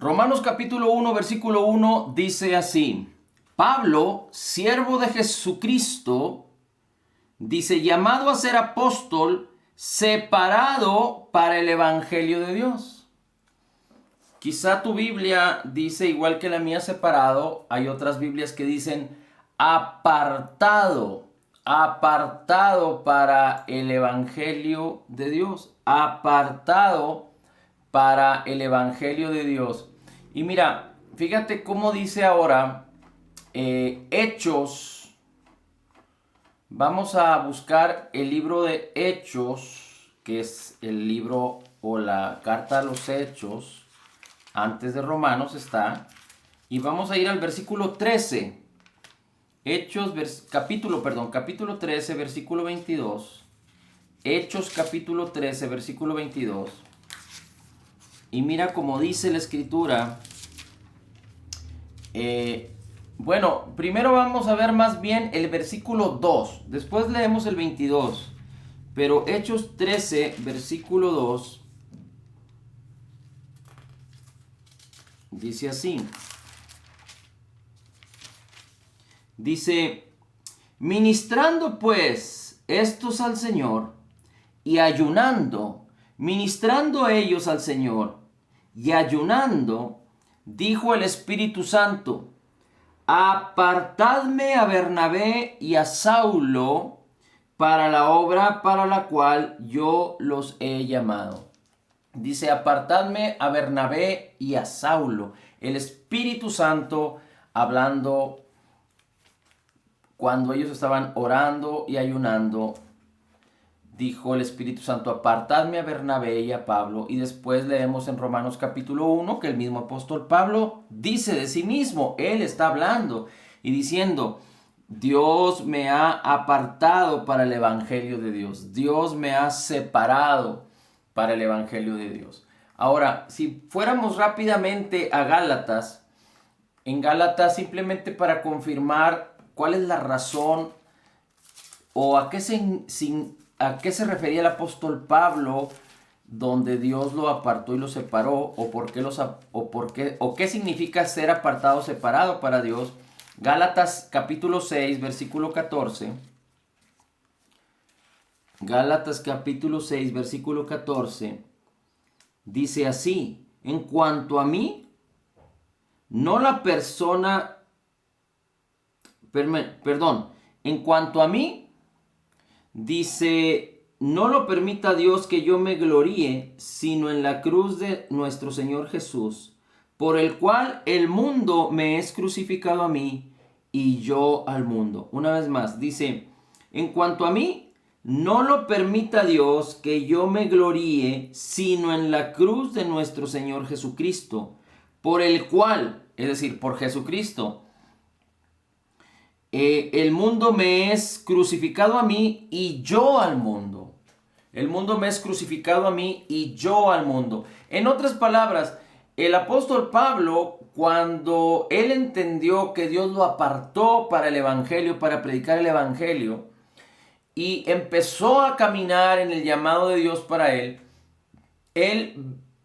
Romanos capítulo 1, versículo 1 dice así: Pablo, siervo de Jesucristo, dice, llamado a ser apóstol, separado para el evangelio de Dios. Quizá tu Biblia dice igual que la mía, separado. Hay otras Biblias que dicen apartado, apartado para el evangelio de Dios, apartado para el evangelio de Dios. Y mira, fíjate cómo dice ahora Hechos. Vamos a buscar el libro de Hechos, que es el libro o la carta a los Hechos, antes de Romanos está, y vamos a ir al versículo 13. Hechos, capítulo 13, versículo 22. Hechos capítulo 13, versículo 22. Y mira cómo dice la escritura. Bueno, primero vamos a ver más bien el versículo 2. Después leemos el 22. Pero Hechos 13, versículo 2. Dice así. Dice, ministrando pues estos al Señor y ayunando, ministrando ellos al Señor y ayunando, dijo el Espíritu Santo, apartadme a Bernabé y a Saulo para la obra para la cual yo los he llamado. Dice, apartadme a Bernabé y a Saulo. El Espíritu Santo hablando cuando ellos estaban orando y ayunando. Dijo el Espíritu Santo, apartadme a Bernabé y a Pablo. Y después leemos en Romanos capítulo 1 que el mismo apóstol Pablo dice de sí mismo, él está hablando y diciendo, Dios me ha apartado para el evangelio de Dios. Dios me ha separado para el evangelio de Dios. Ahora, si fuéramos rápidamente a Gálatas, en Gálatas simplemente para confirmar cuál es la razón o a qué se refería el apóstol Pablo donde Dios lo apartó y lo separó, o qué significa ser apartado o separado para Dios. Gálatas capítulo 6, versículo 14. Gálatas capítulo 6, versículo 14. Dice así, en cuanto a mí, no la persona, en cuanto a mí, dice, no lo permita Dios que yo me gloríe, sino en la cruz de nuestro Señor Jesús, por el cual el mundo me es crucificado a mí y yo al mundo. Una vez más, dice, en cuanto a mí, no lo permita Dios que yo me gloríe, sino en la cruz de nuestro Señor Jesucristo, por el cual, es decir, por Jesucristo, el mundo me es crucificado a mí y yo al mundo. El mundo me es crucificado a mí y yo al mundo. En otras palabras, el apóstol Pablo, cuando él entendió que Dios lo apartó para el evangelio, para predicar el evangelio, y empezó a caminar en el llamado de Dios para él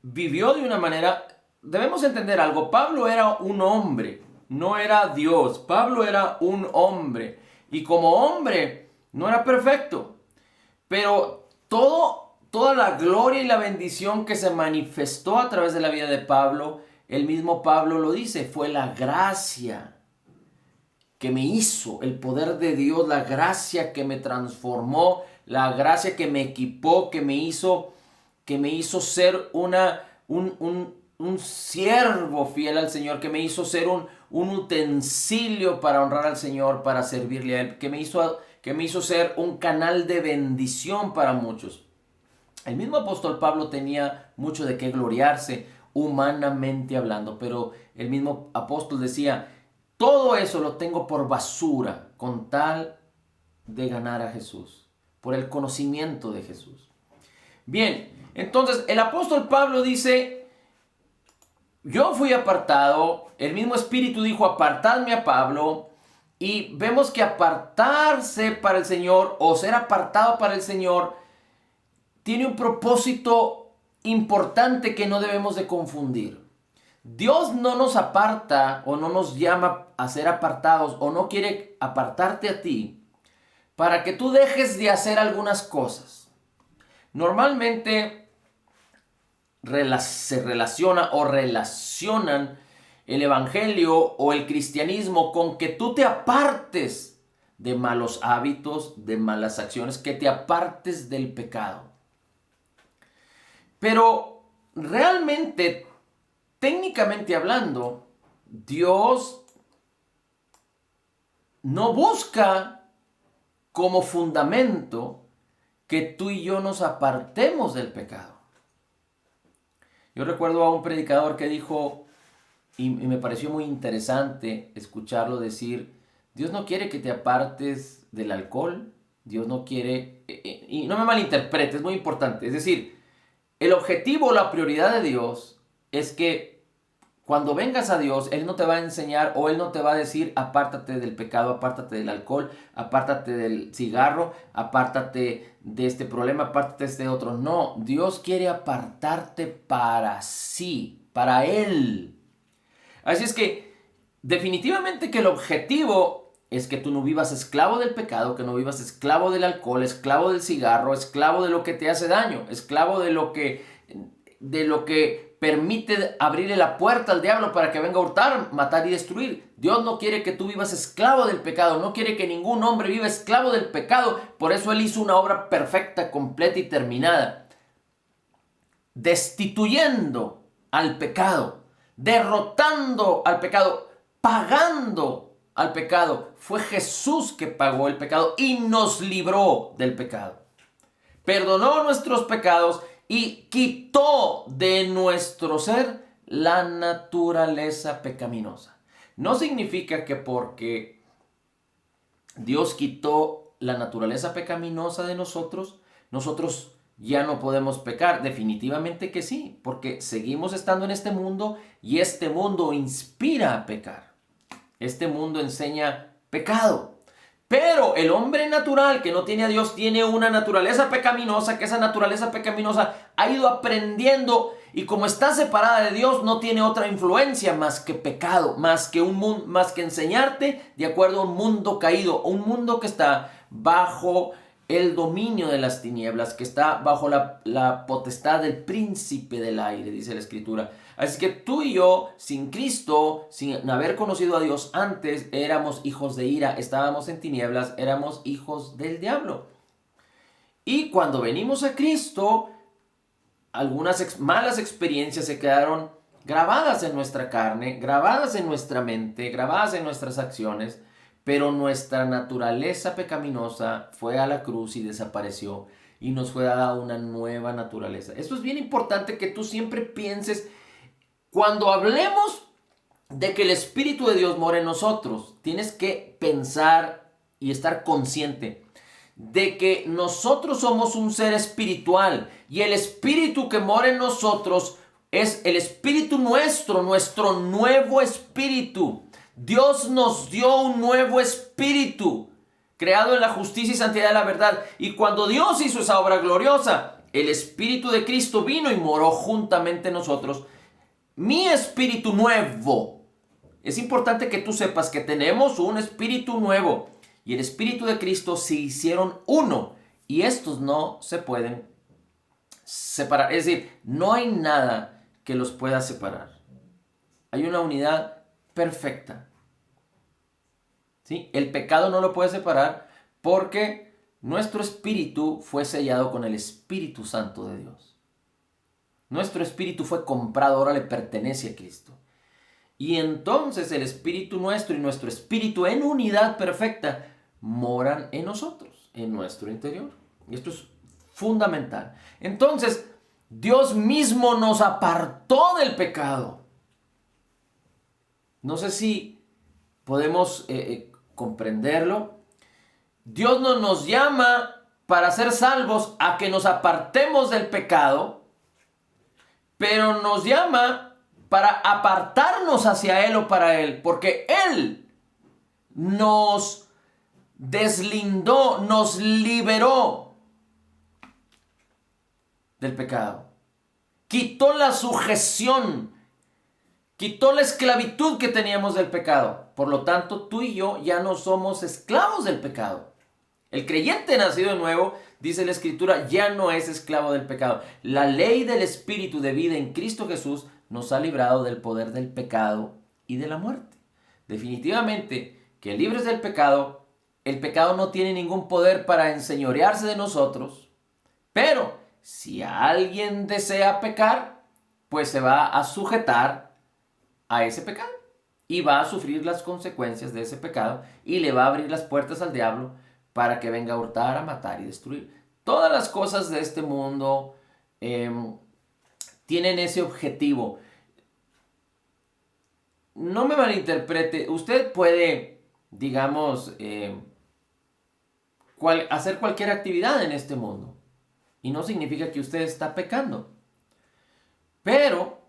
vivió de una manera. Debemos entender algo. Pablo era un hombre, no era Dios. Pablo era un hombre. Y como hombre, no era perfecto. Pero toda la gloria y la bendición que se manifestó a través de la vida de Pablo, el mismo Pablo lo dice, fue la gracia que me hizo, el poder de Dios, la gracia que me transformó, la gracia que me equipó, que me hizo ser un siervo fiel al Señor, que me hizo ser un utensilio para honrar al Señor, para servirle a Él, que me hizo ser un canal de bendición para muchos. El mismo apóstol Pablo tenía mucho de qué gloriarse, humanamente hablando, pero el mismo apóstol decía, todo eso lo tengo por basura con tal de ganar a Jesús, por el conocimiento de Jesús. Bien, entonces el apóstol Pablo dice, yo fui apartado, el mismo Espíritu dijo, apartadme a Pablo, y vemos que apartarse para el Señor o ser apartado para el Señor tiene un propósito importante que no debemos de confundir. Dios no nos aparta o no nos llama a ser apartados o no quiere apartarte a ti para que tú dejes de hacer algunas cosas. Normalmente se relaciona o relacionan el evangelio o el cristianismo con que tú te apartes de malos hábitos, de malas acciones, que te apartes del pecado. Pero realmente, técnicamente hablando, Dios no busca como fundamento que tú y yo nos apartemos del pecado. Yo recuerdo a un predicador que dijo, y me pareció muy interesante escucharlo decir, Dios no quiere que te apartes del alcohol, Dios no quiere, y no me malinterpretes, es muy importante, es decir, el objetivo, la prioridad de Dios es que cuando vengas a Dios, Él no te va a enseñar o Él no te va a decir apártate del pecado, apártate del alcohol, apártate del cigarro, apártate de este problema, apártate de este otro. No, Dios quiere apartarte para sí, para Él. Así es que definitivamente que el objetivo es que tú no vivas esclavo del pecado, que no vivas esclavo del alcohol, esclavo del cigarro, esclavo de lo que te hace daño, esclavo de lo que permite abrirle la puerta al diablo para que venga a hurtar, matar y destruir. Dios no quiere que tú vivas esclavo del pecado, no quiere que ningún hombre viva esclavo del pecado. Por eso Él hizo una obra perfecta, completa y terminada, destituyendo al pecado, derrotando al pecado, pagando al pecado. Fue Jesús que pagó el pecado y nos libró del pecado. Perdonó nuestros pecados y quitó de nuestro ser la naturaleza pecaminosa. No significa que porque Dios quitó la naturaleza pecaminosa de nosotros, nosotros ya no podemos pecar. Definitivamente que sí, porque seguimos estando en este mundo y este mundo inspira a pecar. Este mundo enseña pecado. Pero el hombre natural que no tiene a Dios tiene una naturaleza pecaminosa, que esa naturaleza pecaminosa ha ido aprendiendo y como está separada de Dios no tiene otra influencia más que pecado, más que enseñarte de acuerdo a un mundo caído, un mundo que está bajo el dominio de las tinieblas, que está bajo la potestad del príncipe del aire, dice la Escritura. Así que tú y yo, sin Cristo, sin haber conocido a Dios antes, éramos hijos de ira, estábamos en tinieblas, éramos hijos del diablo. Y cuando venimos a Cristo, algunas malas experiencias se quedaron grabadas en nuestra carne, grabadas en nuestra mente, grabadas en nuestras acciones, pero nuestra naturaleza pecaminosa fue a la cruz y desapareció y nos fue dada una nueva naturaleza. Esto es bien importante que tú siempre pienses, cuando hablemos de que el Espíritu de Dios mora en nosotros, tienes que pensar y estar consciente de que nosotros somos un ser espiritual y el Espíritu que mora en nosotros es el Espíritu nuestro nuevo espíritu. Dios nos dio un nuevo espíritu, creado en la justicia y santidad de la verdad. Y cuando Dios hizo esa obra gloriosa, el Espíritu de Cristo vino y moró juntamente en nosotros. Mi espíritu nuevo. Es importante que tú sepas que tenemos un espíritu nuevo y el Espíritu de Cristo se hicieron uno y estos no se pueden separar. Es decir, no hay nada que los pueda separar. Hay una unidad perfecta. ¿Sí? El pecado no lo puede separar porque nuestro espíritu fue sellado con el Espíritu Santo de Dios. Nuestro espíritu fue comprado, ahora le pertenece a Cristo. Y entonces el espíritu nuestro y nuestro espíritu en unidad perfecta moran en nosotros, en nuestro interior. Y esto es fundamental. Entonces, Dios mismo nos apartó del pecado. No sé si podemos comprenderlo. Dios no nos llama para ser salvos a que nos apartemos del pecado, pero nos llama para apartarnos hacia Él o para Él, porque Él nos deslindó, nos liberó del pecado. Quitó la sujeción Quitó la esclavitud que teníamos del pecado. Por lo tanto, tú y yo ya no somos esclavos del pecado. El creyente nacido de nuevo, dice la Escritura, ya no es esclavo del pecado. La ley del Espíritu de vida en Cristo Jesús nos ha librado del poder del pecado y de la muerte. Definitivamente que libres del pecado, el pecado no tiene ningún poder para enseñorearse de nosotros, pero si alguien desea pecar, pues se va a sujetar a ese pecado y va a sufrir las consecuencias de ese pecado y le va a abrir las puertas al diablo para que venga a hurtar, a matar y destruir. Todas las cosas de este mundo tienen ese objetivo. No me malinterprete, usted puede, digamos, hacer cualquier actividad en este mundo y no significa que usted está pecando. Pero,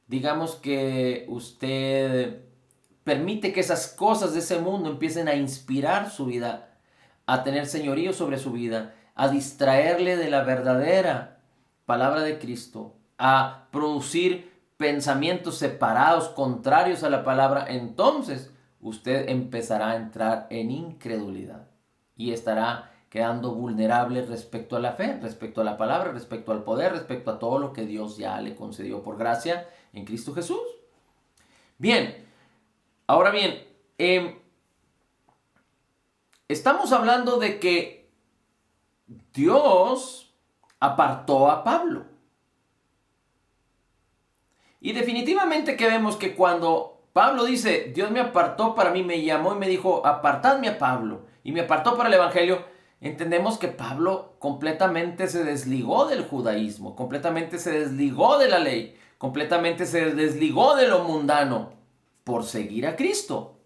digamos que usted permite que esas cosas de ese mundo empiecen a inspirar su vida, a tener señorío sobre su vida, a distraerle de la verdadera palabra de Cristo, a producir pensamientos separados, contrarios a la palabra. Entonces usted empezará a entrar en incredulidad y estará quedando vulnerable respecto a la fe, respecto a la palabra, respecto al poder, respecto a todo lo que Dios ya le concedió por gracia en Cristo Jesús. Bien, ahora bien, estamos hablando de que Dios apartó a Pablo. Y definitivamente que vemos que cuando Pablo dice, Dios me apartó para mí, me llamó y me dijo, apartadme a Pablo, y me apartó para el evangelio, entendemos que Pablo completamente se desligó del judaísmo, completamente se desligó de la ley, completamente se desligó de lo mundano por seguir a Cristo.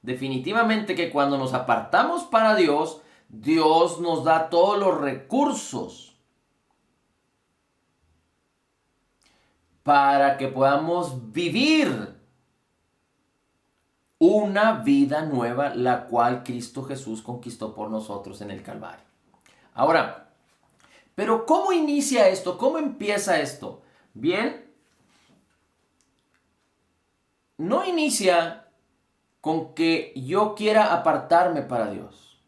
Definitivamente que cuando nos apartamos para Dios, Dios nos da todos los recursos para que podamos vivir una vida nueva, la cual Cristo Jesús conquistó por nosotros en el Calvario. Ahora, pero ¿cómo inicia esto? ¿Cómo empieza esto? Bien, no inicia con que yo quiera apartarme para Dios.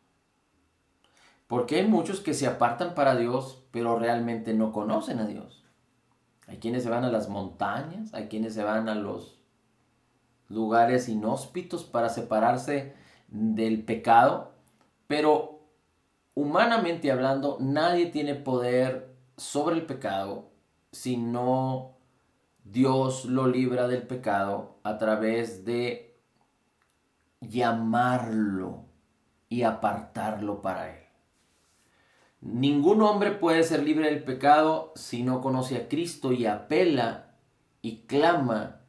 Porque hay muchos que se apartan para Dios, pero realmente no conocen a Dios. Hay quienes se van a las montañas, hay quienes se van a los lugares inhóspitos para separarse del pecado, pero humanamente hablando, nadie tiene poder sobre el pecado si no Dios lo libra del pecado a través de llamarlo y apartarlo para Él. Ningún hombre puede ser libre del pecado si no conoce a Cristo y apela y clama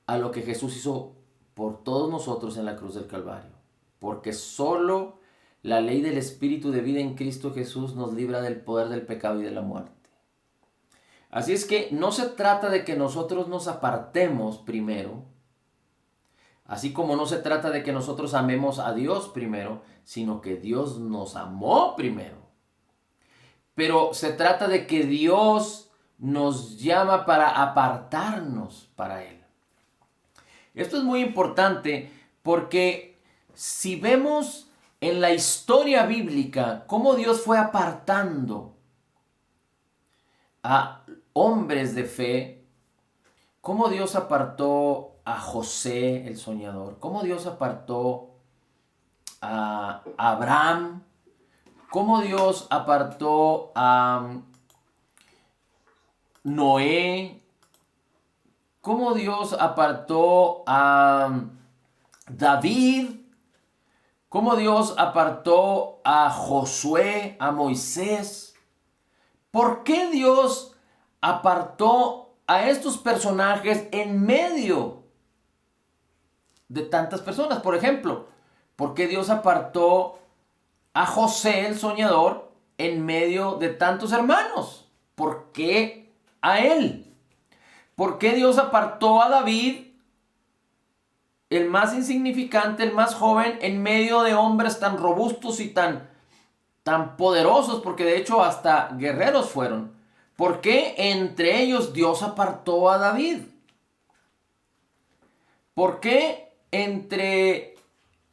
a lo que Jesús hizo por todos nosotros en la cruz del Calvario. Porque solo la ley del Espíritu de vida en Cristo Jesús nos libra del poder del pecado y de la muerte. Así es que no se trata de que nosotros nos apartemos primero, así como no se trata de que nosotros amemos a Dios primero, sino que Dios nos amó primero. Pero se trata de que Dios nos llama para apartarnos para Él. Esto es muy importante porque si vemos en la historia bíblica cómo Dios fue apartando a hombres de fe, cómo Dios apartó a José el soñador, cómo Dios apartó a Abraham, cómo Dios apartó a Noé, cómo Dios apartó a David, cómo Dios apartó a Josué, a Moisés. ¿Por qué Dios apartó a estos personajes en medio de tantas personas? Por ejemplo, ¿por qué Dios apartó a José el soñador en medio de tantos hermanos? ¿Por qué a él? ¿Por qué Dios apartó a David, el más insignificante, el más joven, en medio de hombres tan robustos y tan poderosos? Porque de hecho hasta guerreros fueron. ¿Por qué entre ellos Dios apartó a David? ¿Por qué entre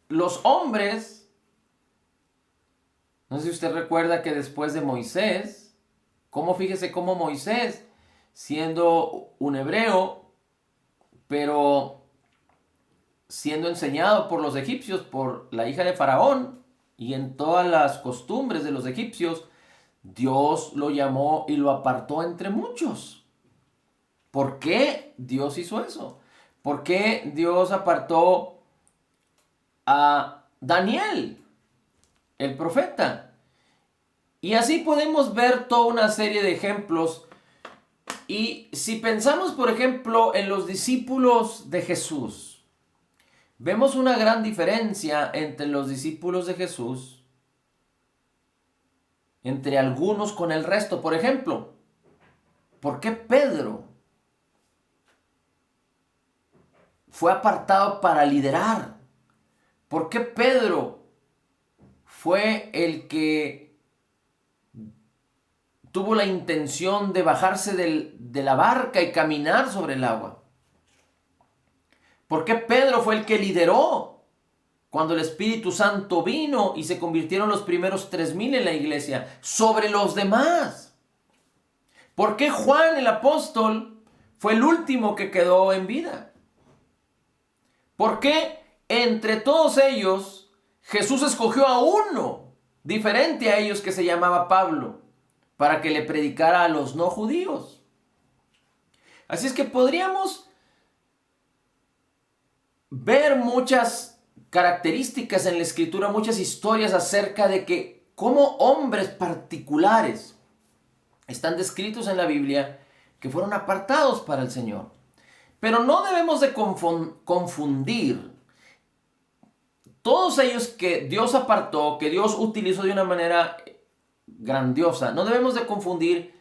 los hombres, no sé si usted recuerda que después de Moisés, fíjese cómo Moisés, siendo un hebreo, pero siendo enseñado por los egipcios, por la hija de Faraón, y en todas las costumbres de los egipcios, Dios lo llamó y lo apartó entre muchos. ¿Por qué Dios hizo eso? ¿Por qué Dios apartó a Daniel, el profeta? Y así podemos ver toda una serie de ejemplos. Y si pensamos, por ejemplo, en los discípulos de Jesús, vemos una gran diferencia entre los discípulos de Jesús, entre algunos con el resto. Por ejemplo, ¿por qué Pedro fue apartado para liderar? ¿Por qué Pedro fue el que tuvo la intención de bajarse de la barca y caminar sobre el agua? ¿Por qué Pedro fue el que lideró cuando el Espíritu Santo vino y se convirtieron los primeros 3,000 en la iglesia sobre los demás? ¿Por qué Juan el apóstol fue el último que quedó en vida? ¿Por qué entre todos ellos Jesús escogió a uno diferente a ellos que se llamaba Pablo para que le predicara a los no judíos? Así es que podríamos ver muchas características en la escritura, muchas historias acerca de que cómo hombres particulares están descritos en la Biblia que fueron apartados para el Señor. Pero no debemos de confundir todos ellos que Dios apartó, que Dios utilizó de una manera grandiosa. No debemos de confundir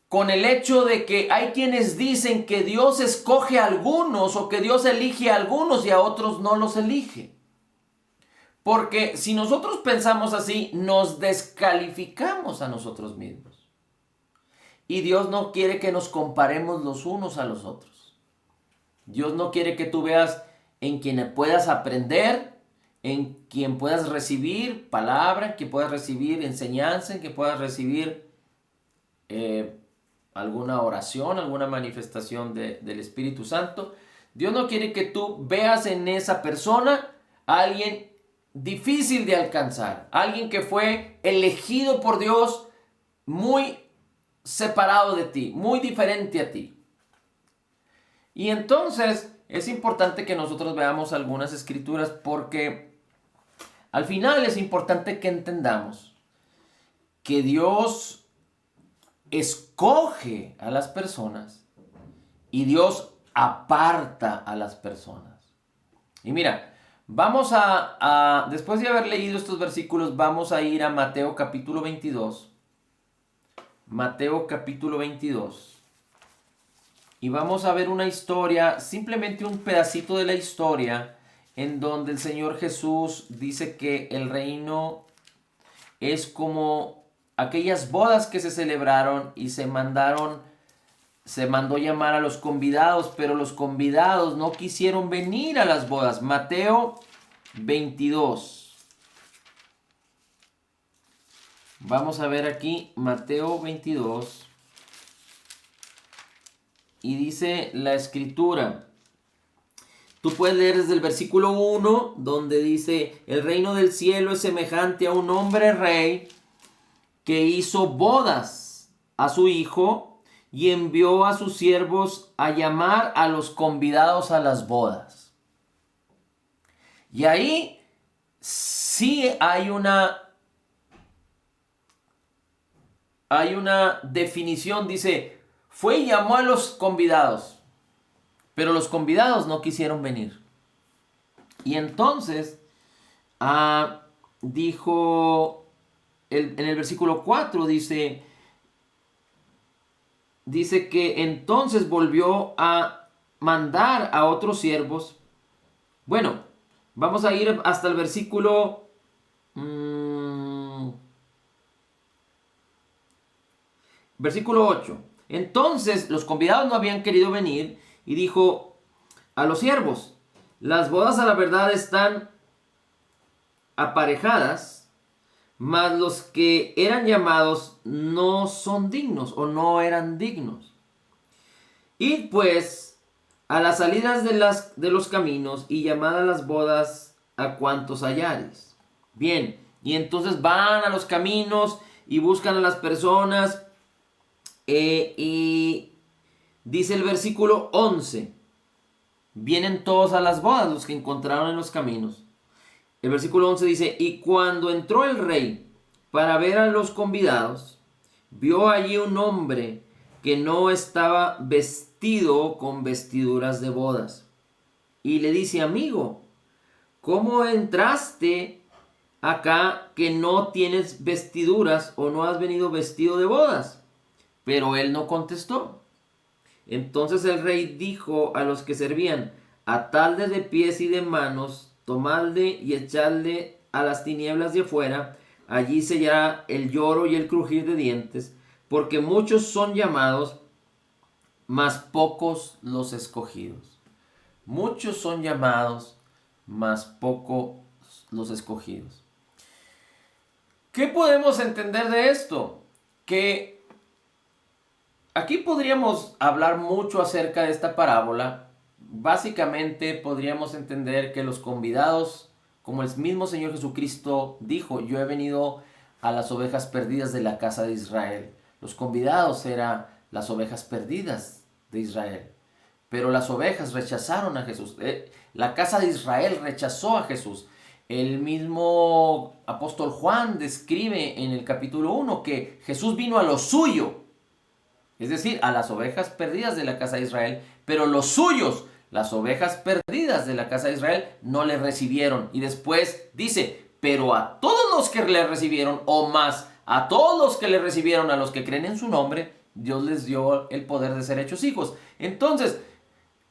con el hecho de que hay quienes dicen que Dios escoge a algunos o que Dios elige a algunos y a otros no los elige. Porque si nosotros pensamos así, nos descalificamos a nosotros mismos. Y Dios no quiere que nos comparemos los unos a los otros. Dios no quiere que tú veas en quien puedas aprender, en quien puedas recibir palabra, en quien puedas recibir enseñanza, en quien puedas recibir alguna oración, alguna manifestación del Espíritu Santo. Dios no quiere que tú veas en esa persona a alguien difícil de alcanzar, alguien que fue elegido por Dios muy separado de ti, muy diferente a ti. Y entonces es importante que nosotros veamos algunas escrituras porque al final es importante que entendamos que Dios escoge a las personas y Dios aparta a las personas. Y mira, vamos después de haber leído estos versículos, vamos a ir a Mateo capítulo 22. Mateo capítulo 22. Y vamos a ver una historia, simplemente un pedacito de la historia, en donde el Señor Jesús dice que el reino es como aquellas bodas que se celebraron y se mandó llamar a los convidados, pero los convidados no quisieron venir a las bodas. Mateo 22. Vamos a ver aquí Mateo 22. Y dice la escritura. Tú puedes leer desde el versículo 1, donde dice: el reino del cielo es semejante a un hombre rey que hizo bodas a su hijo y envió a sus siervos a llamar a los convidados a las bodas. Y ahí sí hay una definición. Dice, fue y llamó a los convidados, pero los convidados no quisieron venir. Y entonces dijo, en el versículo 4 dice que entonces volvió a mandar a otros siervos. Bueno, vamos a ir hasta el versículo versículo 8. Entonces los convidados no habían querido venir y dijo, a los siervos. Las bodas a la verdad están aparejadas, mas los que eran llamados no son dignos o no eran dignos. Id pues a las salidas de los caminos y llamad a las bodas a cuantos hallares. Bien, y entonces van a los caminos y buscan a las personas y dice el versículo 11, vienen todos a las bodas los que encontraron en los caminos. El versículo 11 dice, y cuando entró el rey para ver a los convidados, vio allí un hombre que no estaba vestido con vestiduras de bodas. Y le dice, amigo, ¿cómo entraste acá que no tienes vestiduras o no has venido vestido de bodas? Pero él no contestó. Entonces el rey dijo a los que servían, atadle de pies y de manos, tomadle y echadle a las tinieblas de afuera, allí sellará el lloro y el crujir de dientes, porque muchos son llamados, mas pocos los escogidos. Muchos son llamados, mas pocos los escogidos. ¿Qué podemos entender de esto? Que aquí podríamos hablar mucho acerca de esta parábola. Básicamente podríamos entender que los convidados, como el mismo Señor Jesucristo dijo, yo he venido a las ovejas perdidas de la casa de Israel. Los convidados eran las ovejas perdidas de Israel. Pero las ovejas rechazaron a Jesús. La casa de Israel rechazó a Jesús. El mismo apóstol Juan describe en el capítulo 1 que Jesús vino a lo suyo, es decir, a las ovejas perdidas de la casa de Israel, pero los suyos, las ovejas perdidas de la casa de Israel, no le recibieron. Y después dice, pero a todos los que le recibieron, o más, a todos los que le recibieron, a los que creen en su nombre, Dios les dio el poder de ser hechos hijos. Entonces,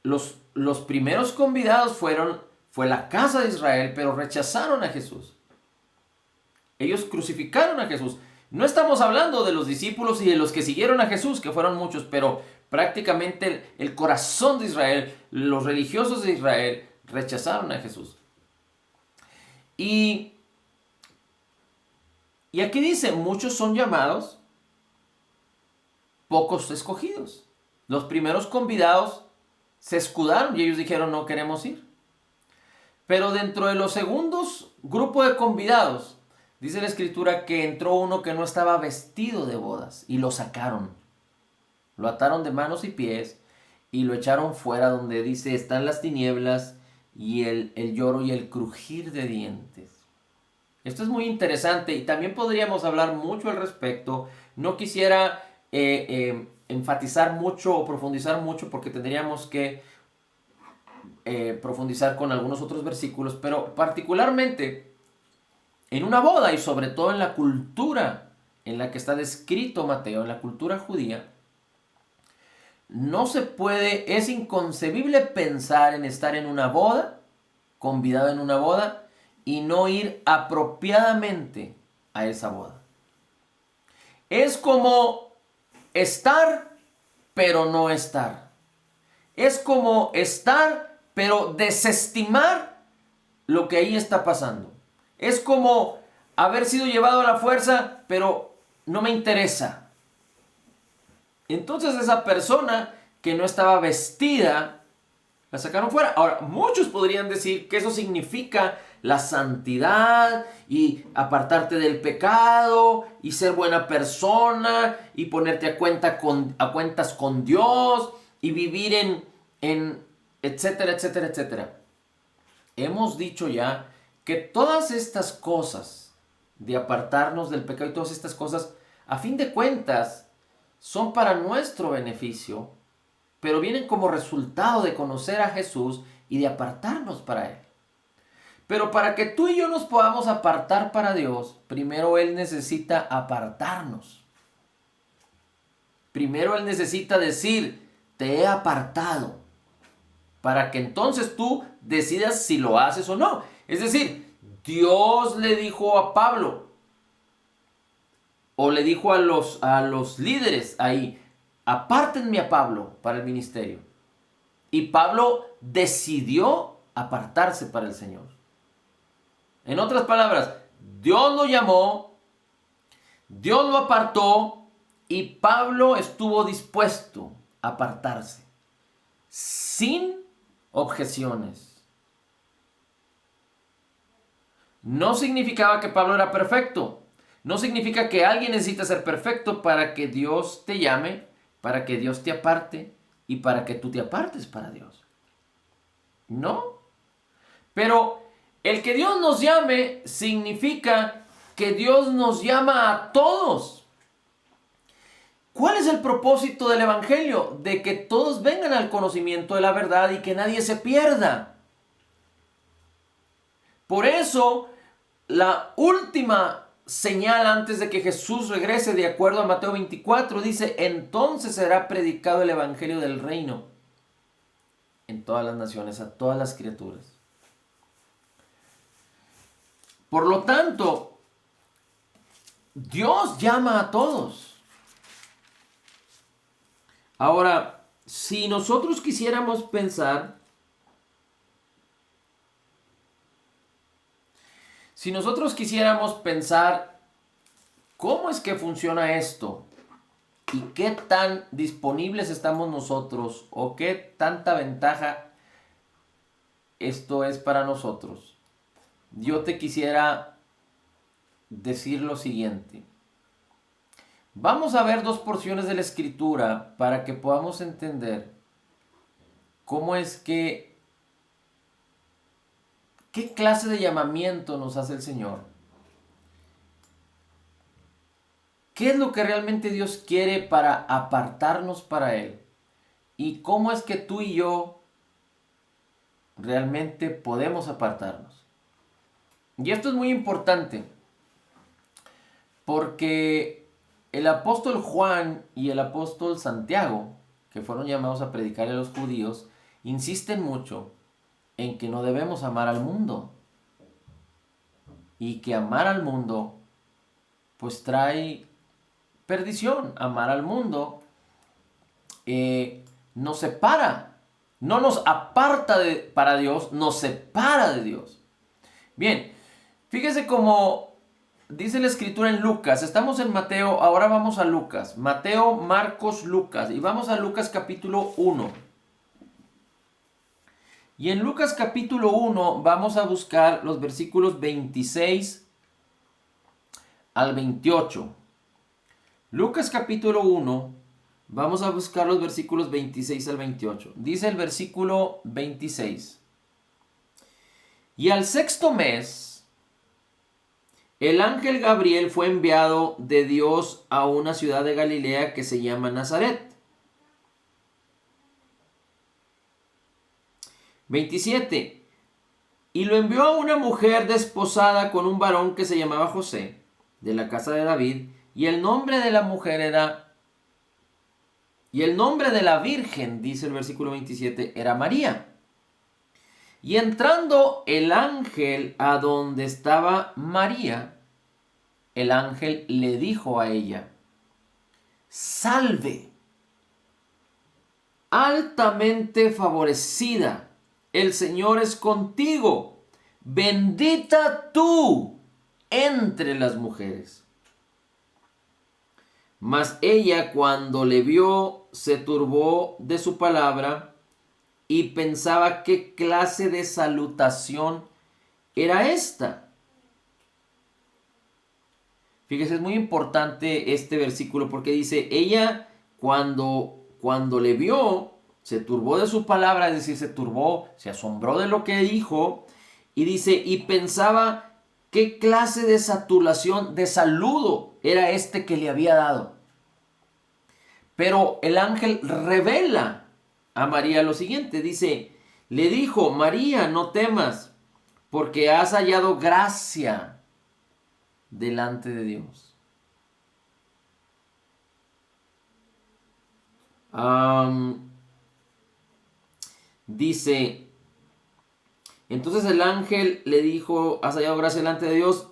los primeros convidados fue la casa de Israel, pero rechazaron a Jesús. Ellos crucificaron a Jesús. No estamos hablando de los discípulos y de los que siguieron a Jesús, que fueron muchos, pero prácticamente el corazón de Israel, los religiosos de Israel, rechazaron a Jesús. Y aquí dice, muchos son llamados, pocos escogidos. Los primeros convidados se escudaron y ellos dijeron, no queremos ir. Pero dentro de los segundos grupos de convidados, dice la escritura que entró uno que no estaba vestido de bodas y lo sacaron. Lo ataron de manos y pies y lo echaron fuera donde dice están las tinieblas y el lloro y el crujir de dientes. Esto es muy interesante y también podríamos hablar mucho al respecto. No quisiera enfatizar mucho o profundizar mucho porque tendríamos que profundizar con algunos otros versículos, pero particularmente en una boda y sobre todo en la cultura en la que está descrito Mateo, en la cultura judía, no se puede, es inconcebible pensar en estar en una boda, convidado en una boda, y no ir apropiadamente a esa boda. Es como estar, pero no estar. Es como estar, pero desestimar lo que ahí está pasando. Es como haber sido llevado a la fuerza, pero no me interesa. Entonces esa persona que no estaba vestida, la sacaron fuera. Ahora, muchos podrían decir que eso significa la santidad y apartarte del pecado y ser buena persona y ponerte a cuentas con Dios y vivir en etcétera, etcétera, etcétera. Hemos dicho ya que todas estas cosas de apartarnos del pecado y todas estas cosas, a fin de cuentas, son para nuestro beneficio, pero vienen como resultado de conocer a Jesús y de apartarnos para Él. Pero para que tú y yo nos podamos apartar para Dios, primero Él necesita apartarnos. Primero Él necesita decir, te he apartado, para que entonces tú decidas si lo haces o no. Es decir, Dios le dijo a Pablo, o le dijo a los líderes ahí, apártenme a Pablo para el ministerio. Y Pablo decidió apartarse para el Señor. En otras palabras, Dios lo llamó, Dios lo apartó y Pablo estuvo dispuesto a apartarse sin objeciones. No significaba que Pablo era perfecto. No significa que alguien necesita ser perfecto para que Dios te llame, para que Dios te aparte y para que tú te apartes para Dios. No. Pero el que Dios nos llame significa que Dios nos llama a todos. ¿Cuál es el propósito del Evangelio? De que todos vengan al conocimiento de la verdad y que nadie se pierda. Por eso, la última señal antes de que Jesús regrese, de acuerdo a Mateo 24, dice: entonces será predicado el Evangelio del reino en todas las naciones, a todas las criaturas. Por lo tanto, Dios llama a todos. Ahora, si nosotros quisiéramos pensar, cómo es que funciona esto y qué tan disponibles estamos nosotros o qué tanta ventaja esto es para nosotros, yo te quisiera decir lo siguiente. Vamos a ver dos porciones de la Escritura para que podamos entender cómo es que, qué clase de llamamiento nos hace el Señor. ¿Qué es lo que realmente Dios quiere para apartarnos para Él? ¿Y cómo es que tú y yo realmente podemos apartarnos? Y esto es muy importante porque el apóstol Juan y el apóstol Santiago, que fueron llamados a predicar a los judíos, insisten mucho en que no debemos amar al mundo. Y que amar al mundo pues trae perdición. Amar al mundo nos separa, no nos aparta para Dios, nos separa de Dios. Bien, fíjese cómo dice la Escritura en Lucas. Estamos en Mateo, ahora vamos a Lucas. Mateo, Marcos, Lucas. Y vamos a Lucas capítulo 1. Y en Lucas capítulo 1 vamos a buscar los versículos 26 al 28. Lucas capítulo 1, vamos a buscar los versículos 26 al 28. Dice el versículo 26. Y al sexto mes, el ángel Gabriel fue enviado de Dios a una ciudad de Galilea que se llama Nazaret. 27. Y lo envió a una mujer desposada con un varón que se llamaba José, de la casa de David, y el nombre de la mujer era, y el nombre de la virgen, dice el versículo 27, era María. Y entrando el ángel a donde estaba María, el ángel le dijo a ella: salve, altamente favorecida, el Señor es contigo, bendita tú entre las mujeres. Mas ella, cuando le vio, se turbó de su palabra y pensaba qué clase de salutación era esta. Fíjese, es muy importante este versículo porque dice, ella cuando le vio, se turbó de su palabra, es decir, se turbó, se asombró de lo que dijo, y dice, y pensaba qué clase de saturación, de saludo era este que le había dado. Pero el ángel revela a María lo siguiente, dice, le dijo, María, no temas, porque has hallado gracia delante de Dios. Dice, entonces el ángel le dijo, has hallado gracia delante de Dios.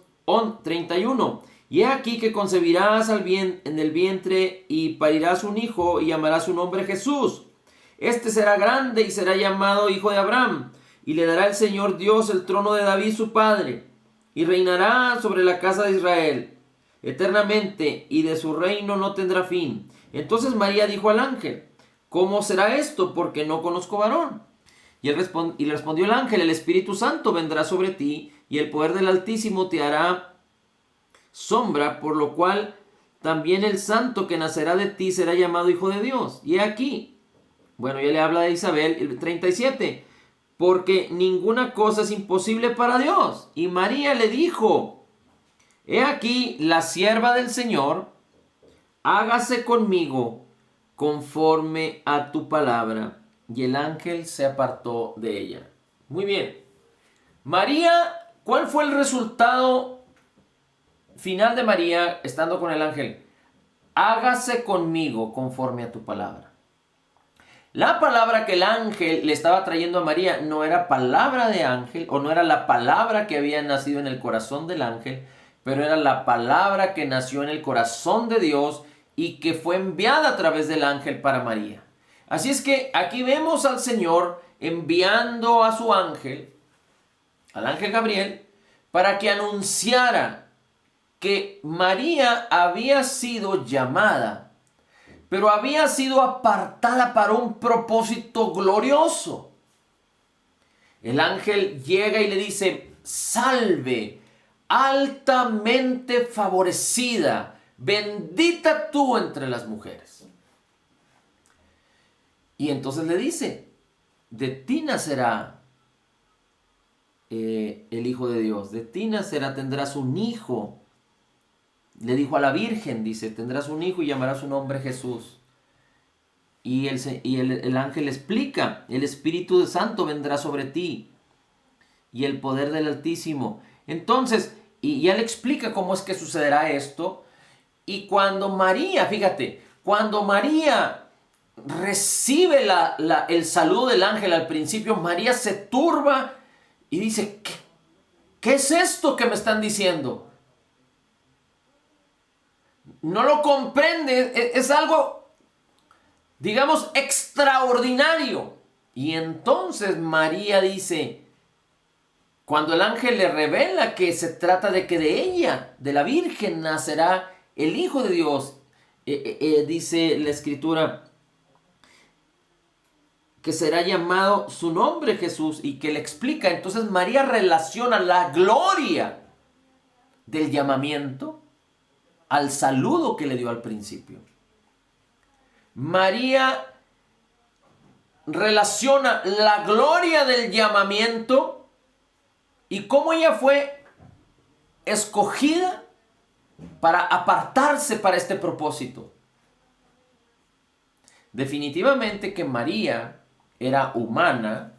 31. Y he aquí que concebirás en el vientre y parirás un hijo y llamarás su nombre Jesús. Este será grande y será llamado hijo de Abraham, y le dará el Señor Dios el trono de David su padre, y reinará sobre la casa de Israel eternamente, y de su reino no tendrá fin. Entonces María dijo al ángel: ¿Cómo será esto? Porque no conozco varón. Y le respondió el ángel: El Espíritu Santo vendrá sobre ti, y el poder del Altísimo te hará sombra, por lo cual también el santo que nacerá de ti será llamado hijo de Dios. Y he aquí, bueno, ya le habla de Isabel, el 37, porque ninguna cosa es imposible para Dios. Y María le dijo: He aquí la sierva del Señor, hágase conmigo conforme a tu palabra. Y el ángel se apartó de ella. Muy bien. María, ¿cuál fue el resultado final de María estando con el ángel? Hágase conmigo conforme a tu palabra. La palabra que el ángel le estaba trayendo a María no era palabra de ángel, o no era la palabra que había nacido en el corazón del ángel, pero era la palabra que nació en el corazón de Dios y que fue enviada a través del ángel para María. Así es que aquí vemos al Señor enviando a su ángel, al ángel Gabriel, para que anunciara que María había sido llamada, pero había sido apartada para un propósito glorioso. El ángel llega y le dice: salve, altamente favorecida, bendita tú entre las mujeres. Y entonces le dice: de ti nacerá el Hijo de Dios, de ti nacerá, tendrás un hijo. Le dijo a la Virgen, dice: tendrás un hijo y llamarás su nombre Jesús. Y el ángel explica: el Espíritu Santo vendrá sobre ti y el poder del Altísimo. Entonces, y ya le explica cómo es que sucederá esto. Y cuando María, fíjate, cuando María recibe el saludo del ángel al principio, María se turba y dice: ¿Qué es esto que me están diciendo? No lo comprende, es algo, digamos, extraordinario. Y entonces María dice, cuando el ángel le revela que se trata de que de ella, de la Virgen, nacerá el Hijo de Dios, dice la Escritura que será llamado su nombre Jesús, y que le explica. Entonces María relaciona la gloria del llamamiento al saludo que le dio al principio. María relaciona la gloria del llamamiento y cómo ella fue escogida para apartarse para este propósito. Definitivamente que María era humana,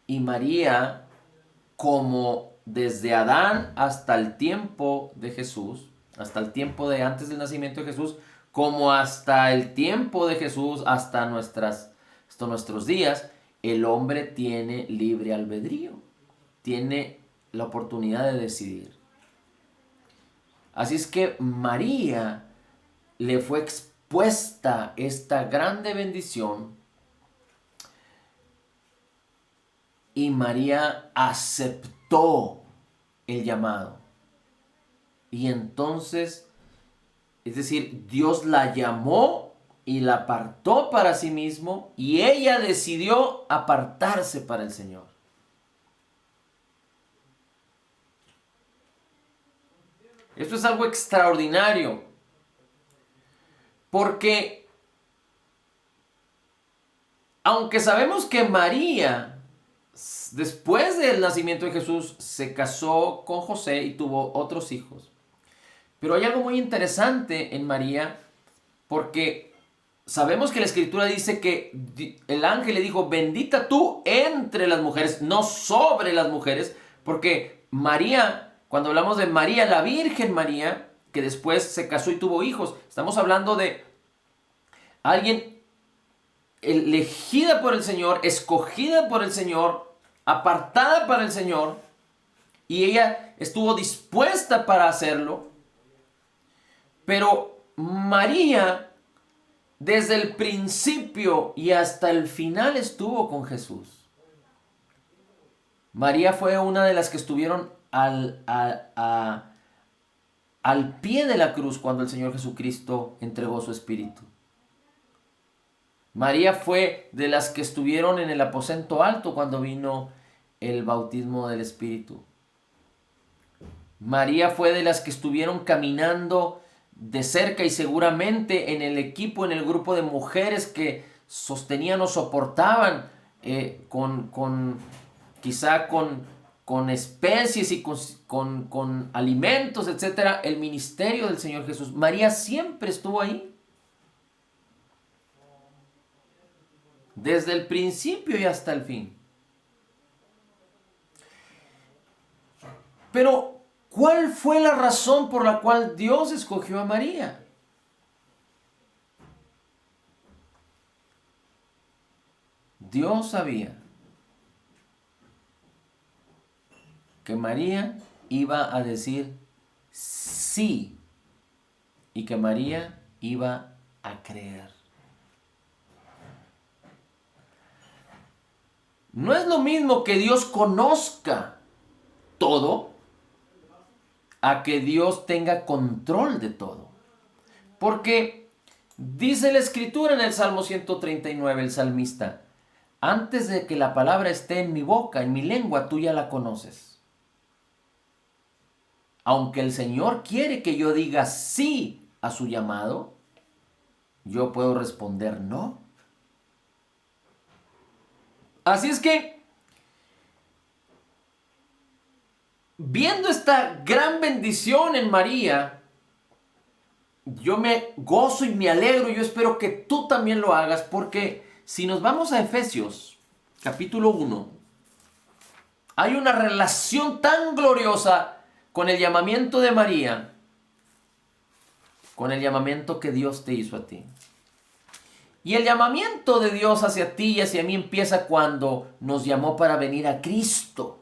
y María, como desde Adán hasta el tiempo de Jesús, hasta el tiempo de antes del nacimiento de Jesús, como hasta el tiempo de Jesús, hasta nuestros días, el hombre tiene libre albedrío, tiene la oportunidad de decidir. Así es que María le fue expuesta esta grande bendición, y María aceptó el llamado. Y entonces, es decir, Dios la llamó y la apartó para sí mismo, y ella decidió apartarse para el Señor. Esto es algo extraordinario, porque aunque sabemos que María, después del nacimiento de Jesús, se casó con José y tuvo otros hijos, pero hay algo muy interesante en María, porque sabemos que la Escritura dice que el ángel le dijo: bendita tú entre las mujeres, no sobre las mujeres, porque María, cuando hablamos de María, la Virgen María, que después se casó y tuvo hijos, estamos hablando de alguien elegida por el Señor, escogida por el Señor, apartada para el Señor, y ella estuvo dispuesta para hacerlo. Pero María desde el principio y hasta el final estuvo con Jesús. María fue una de las que estuvieron al pie de la cruz cuando el Señor Jesucristo entregó su espíritu. María fue de las que estuvieron en el aposento alto cuando vino el bautismo del Espíritu. María fue de las que estuvieron caminando de cerca y seguramente en el equipo, en el grupo de mujeres que sostenían o soportaban quizá con especies y con alimentos, etcétera, el ministerio del Señor Jesús. María siempre estuvo ahí. Desde el principio y hasta el fin. Pero, ¿cuál fue la razón por la cual Dios escogió a María? Dios sabía que María iba a decir sí y que María iba a creer. No es lo mismo que Dios conozca todo a que Dios tenga control de todo. Porque dice la Escritura en el Salmo 139, el salmista, antes de que la palabra esté en mi boca, en mi lengua, tú ya la conoces. Aunque el Señor quiere que yo diga sí a su llamado, yo puedo responder no. Así es que, viendo esta gran bendición en María, yo me gozo y me alegro. Yo espero que tú también lo hagas, porque si nos vamos a Efesios, capítulo 1, hay una relación tan gloriosa con el llamamiento de María, con el llamamiento que Dios te hizo a ti. Y el llamamiento de Dios hacia ti y hacia mí empieza cuando nos llamó para venir a Cristo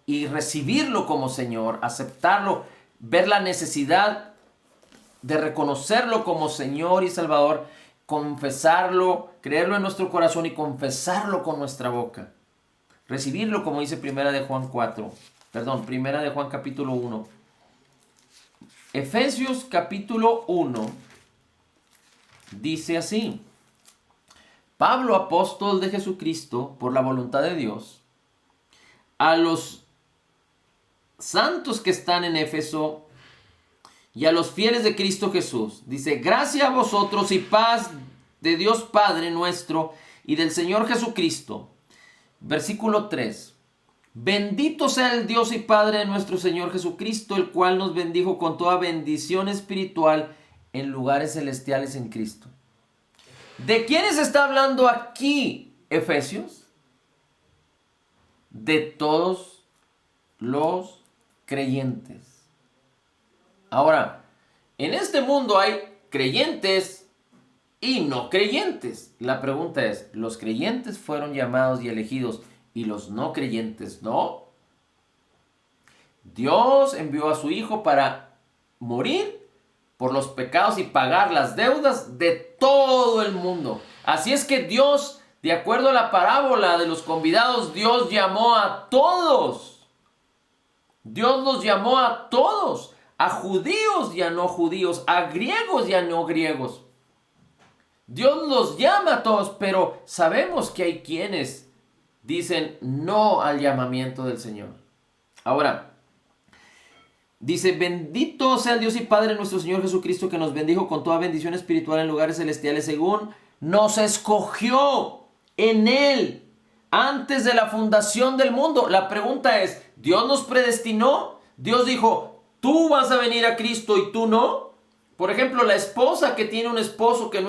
y recibirlo como Señor, aceptarlo, ver la necesidad de reconocerlo como Señor y Salvador, confesarlo, creerlo en nuestro corazón y confesarlo con nuestra boca. Recibirlo como dice Primera de Juan capítulo 1. Efesios capítulo 1. Dice así: Pablo, apóstol de Jesucristo, por la voluntad de Dios, a los santos que están en Éfeso y a los fieles de Cristo Jesús. Dice: gracia a vosotros y paz de Dios Padre nuestro y del Señor Jesucristo. Versículo 3. Bendito sea el Dios y Padre de nuestro Señor Jesucristo, el cual nos bendijo con toda bendición espiritual en lugares celestiales en Cristo. ¿De quiénes está hablando aquí Efesios? De todos los creyentes. Ahora, en este mundo hay creyentes y no creyentes. La pregunta es, ¿los creyentes fueron llamados y elegidos y los no creyentes no? Dios envió a su Hijo para morir por los pecados y pagar las deudas de todo el mundo. Así es que Dios, de acuerdo a la parábola de los convidados, Dios llamó a todos. Dios los llamó a todos, a judíos y a no judíos, a griegos y a no griegos. Dios los llama a todos, pero sabemos que hay quienes dicen no al llamamiento del Señor. Ahora, dice: bendito sea el Dios y Padre nuestro Señor Jesucristo, que nos bendijo con toda bendición espiritual en lugares celestiales, según nos escogió en Él antes de la fundación del mundo. La pregunta es, ¿Dios nos predestinó? Dios dijo, tú vas a venir a Cristo y tú no. Por ejemplo, la esposa que tiene un esposo que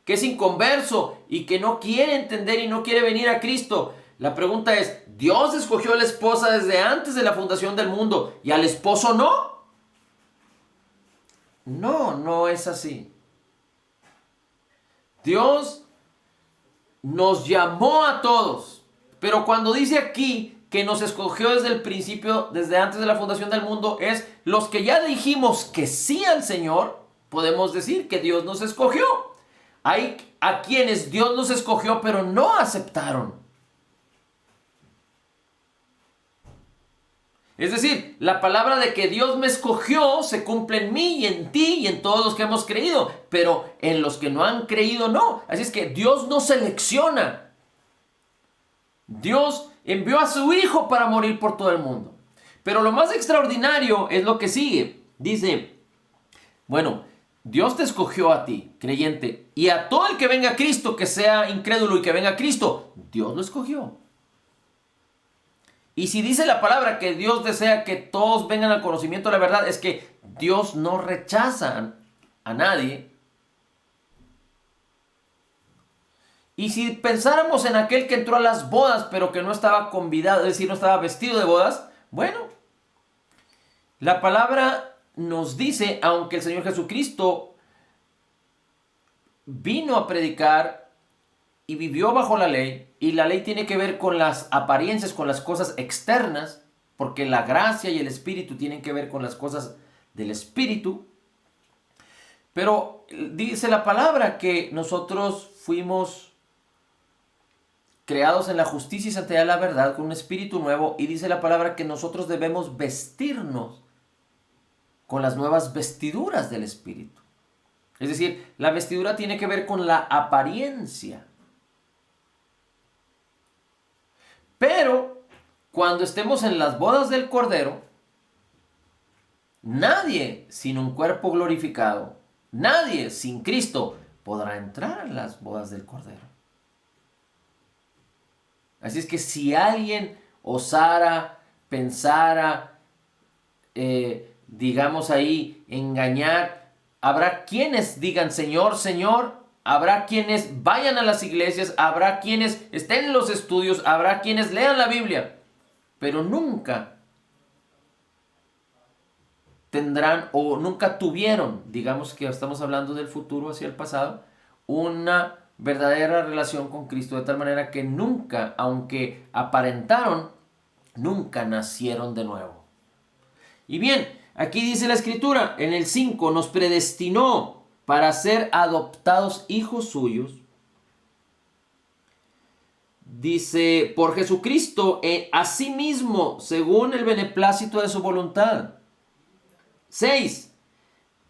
es inconverso y que no quiere entender y no quiere venir a Cristo. La pregunta es, ¿Dios escogió a la esposa desde antes de la fundación del mundo y al esposo no? No, no es así. Dios nos llamó a todos, pero cuando dice aquí que nos escogió desde el principio, desde antes de la fundación del mundo, es los que ya dijimos que sí al Señor, podemos decir que Dios nos escogió. Hay a quienes Dios nos escogió, pero no aceptaron. Es decir, la palabra de que Dios me escogió se cumple en mí y en ti y en todos los que hemos creído, pero en los que no han creído no. Así es que Dios no selecciona. Dios envió a su Hijo para morir por todo el mundo. Pero lo más extraordinario es lo que sigue. Dice, bueno, Dios te escogió a ti, creyente, y a todo el que venga a Cristo, que sea incrédulo y que venga a Cristo, Dios lo escogió. Y si dice la palabra que Dios desea que todos vengan al conocimiento de la verdad, es que Dios no rechaza a nadie. Y si pensáramos en aquel que entró a las bodas, pero que no estaba convidado, es decir, no estaba vestido de bodas, bueno, la palabra nos dice, aunque el Señor Jesucristo vino a predicar y vivió bajo la ley, y la ley tiene que ver con las apariencias, con las cosas externas, porque la gracia y el Espíritu tienen que ver con las cosas del Espíritu. Pero dice la palabra que nosotros fuimos creados en la justicia y santidad de la verdad, con un espíritu nuevo, y dice la palabra que nosotros debemos vestirnos con las nuevas vestiduras del Espíritu. Es decir, la vestidura tiene que ver con la apariencia. Pero cuando estemos en las bodas del Cordero, nadie sin un cuerpo glorificado, nadie sin Cristo podrá entrar en las bodas del Cordero. Así es que si alguien osara, pensara, digamos ahí, engañar, habrá quienes digan Señor, Señor. Habrá quienes vayan a las iglesias, habrá quienes estén en los estudios, habrá quienes lean la Biblia, pero nunca tendrán o nunca tuvieron, digamos que estamos hablando del futuro hacia el pasado, una verdadera relación con Cristo, de tal manera que nunca, aunque aparentaron, nunca nacieron de nuevo. Y bien, aquí dice la Escritura, en el 5, nos predestinó para ser adoptados hijos suyos. Dice, por Jesucristo, asimismo, según el beneplácito de su voluntad. 6.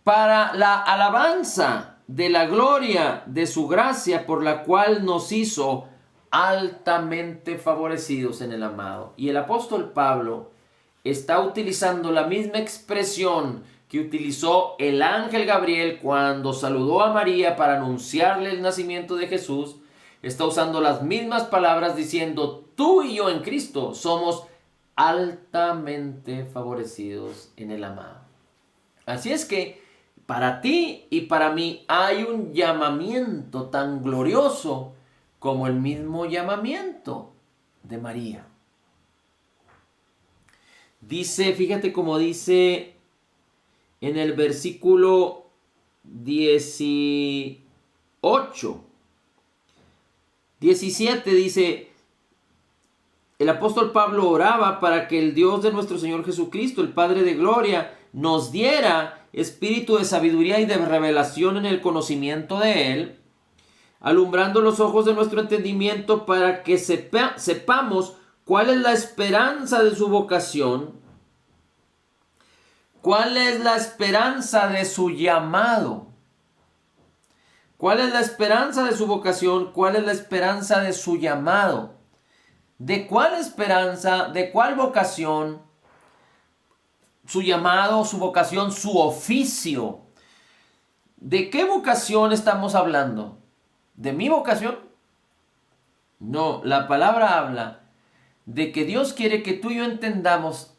Para la alabanza de la gloria de su gracia, por la cual nos hizo altamente favorecidos en el amado. Y el apóstol Pablo está utilizando la misma expresión que utilizó el ángel Gabriel cuando saludó a María para anunciarle el nacimiento de Jesús. Está usando las mismas palabras diciendo, tú y yo en Cristo somos altamente favorecidos en el amado. Así es que para ti y para mí hay un llamamiento tan glorioso como el mismo llamamiento de María. Dice, fíjate cómo dice en el versículo 18, 17 dice, el apóstol Pablo oraba para que el Dios de nuestro Señor Jesucristo, el Padre de gloria, nos diera espíritu de sabiduría y de revelación en el conocimiento de Él, alumbrando los ojos de nuestro entendimiento para que sepamos cuál es la esperanza de su vocación, cuál es la esperanza de su llamado, cuál es la esperanza de su vocación, cuál es la esperanza de su llamado, de cuál esperanza, de cuál vocación, su llamado, su vocación, su oficio. ¿De qué vocación estamos hablando? ¿De mi vocación? No, la palabra habla de que Dios quiere que tú y yo entendamos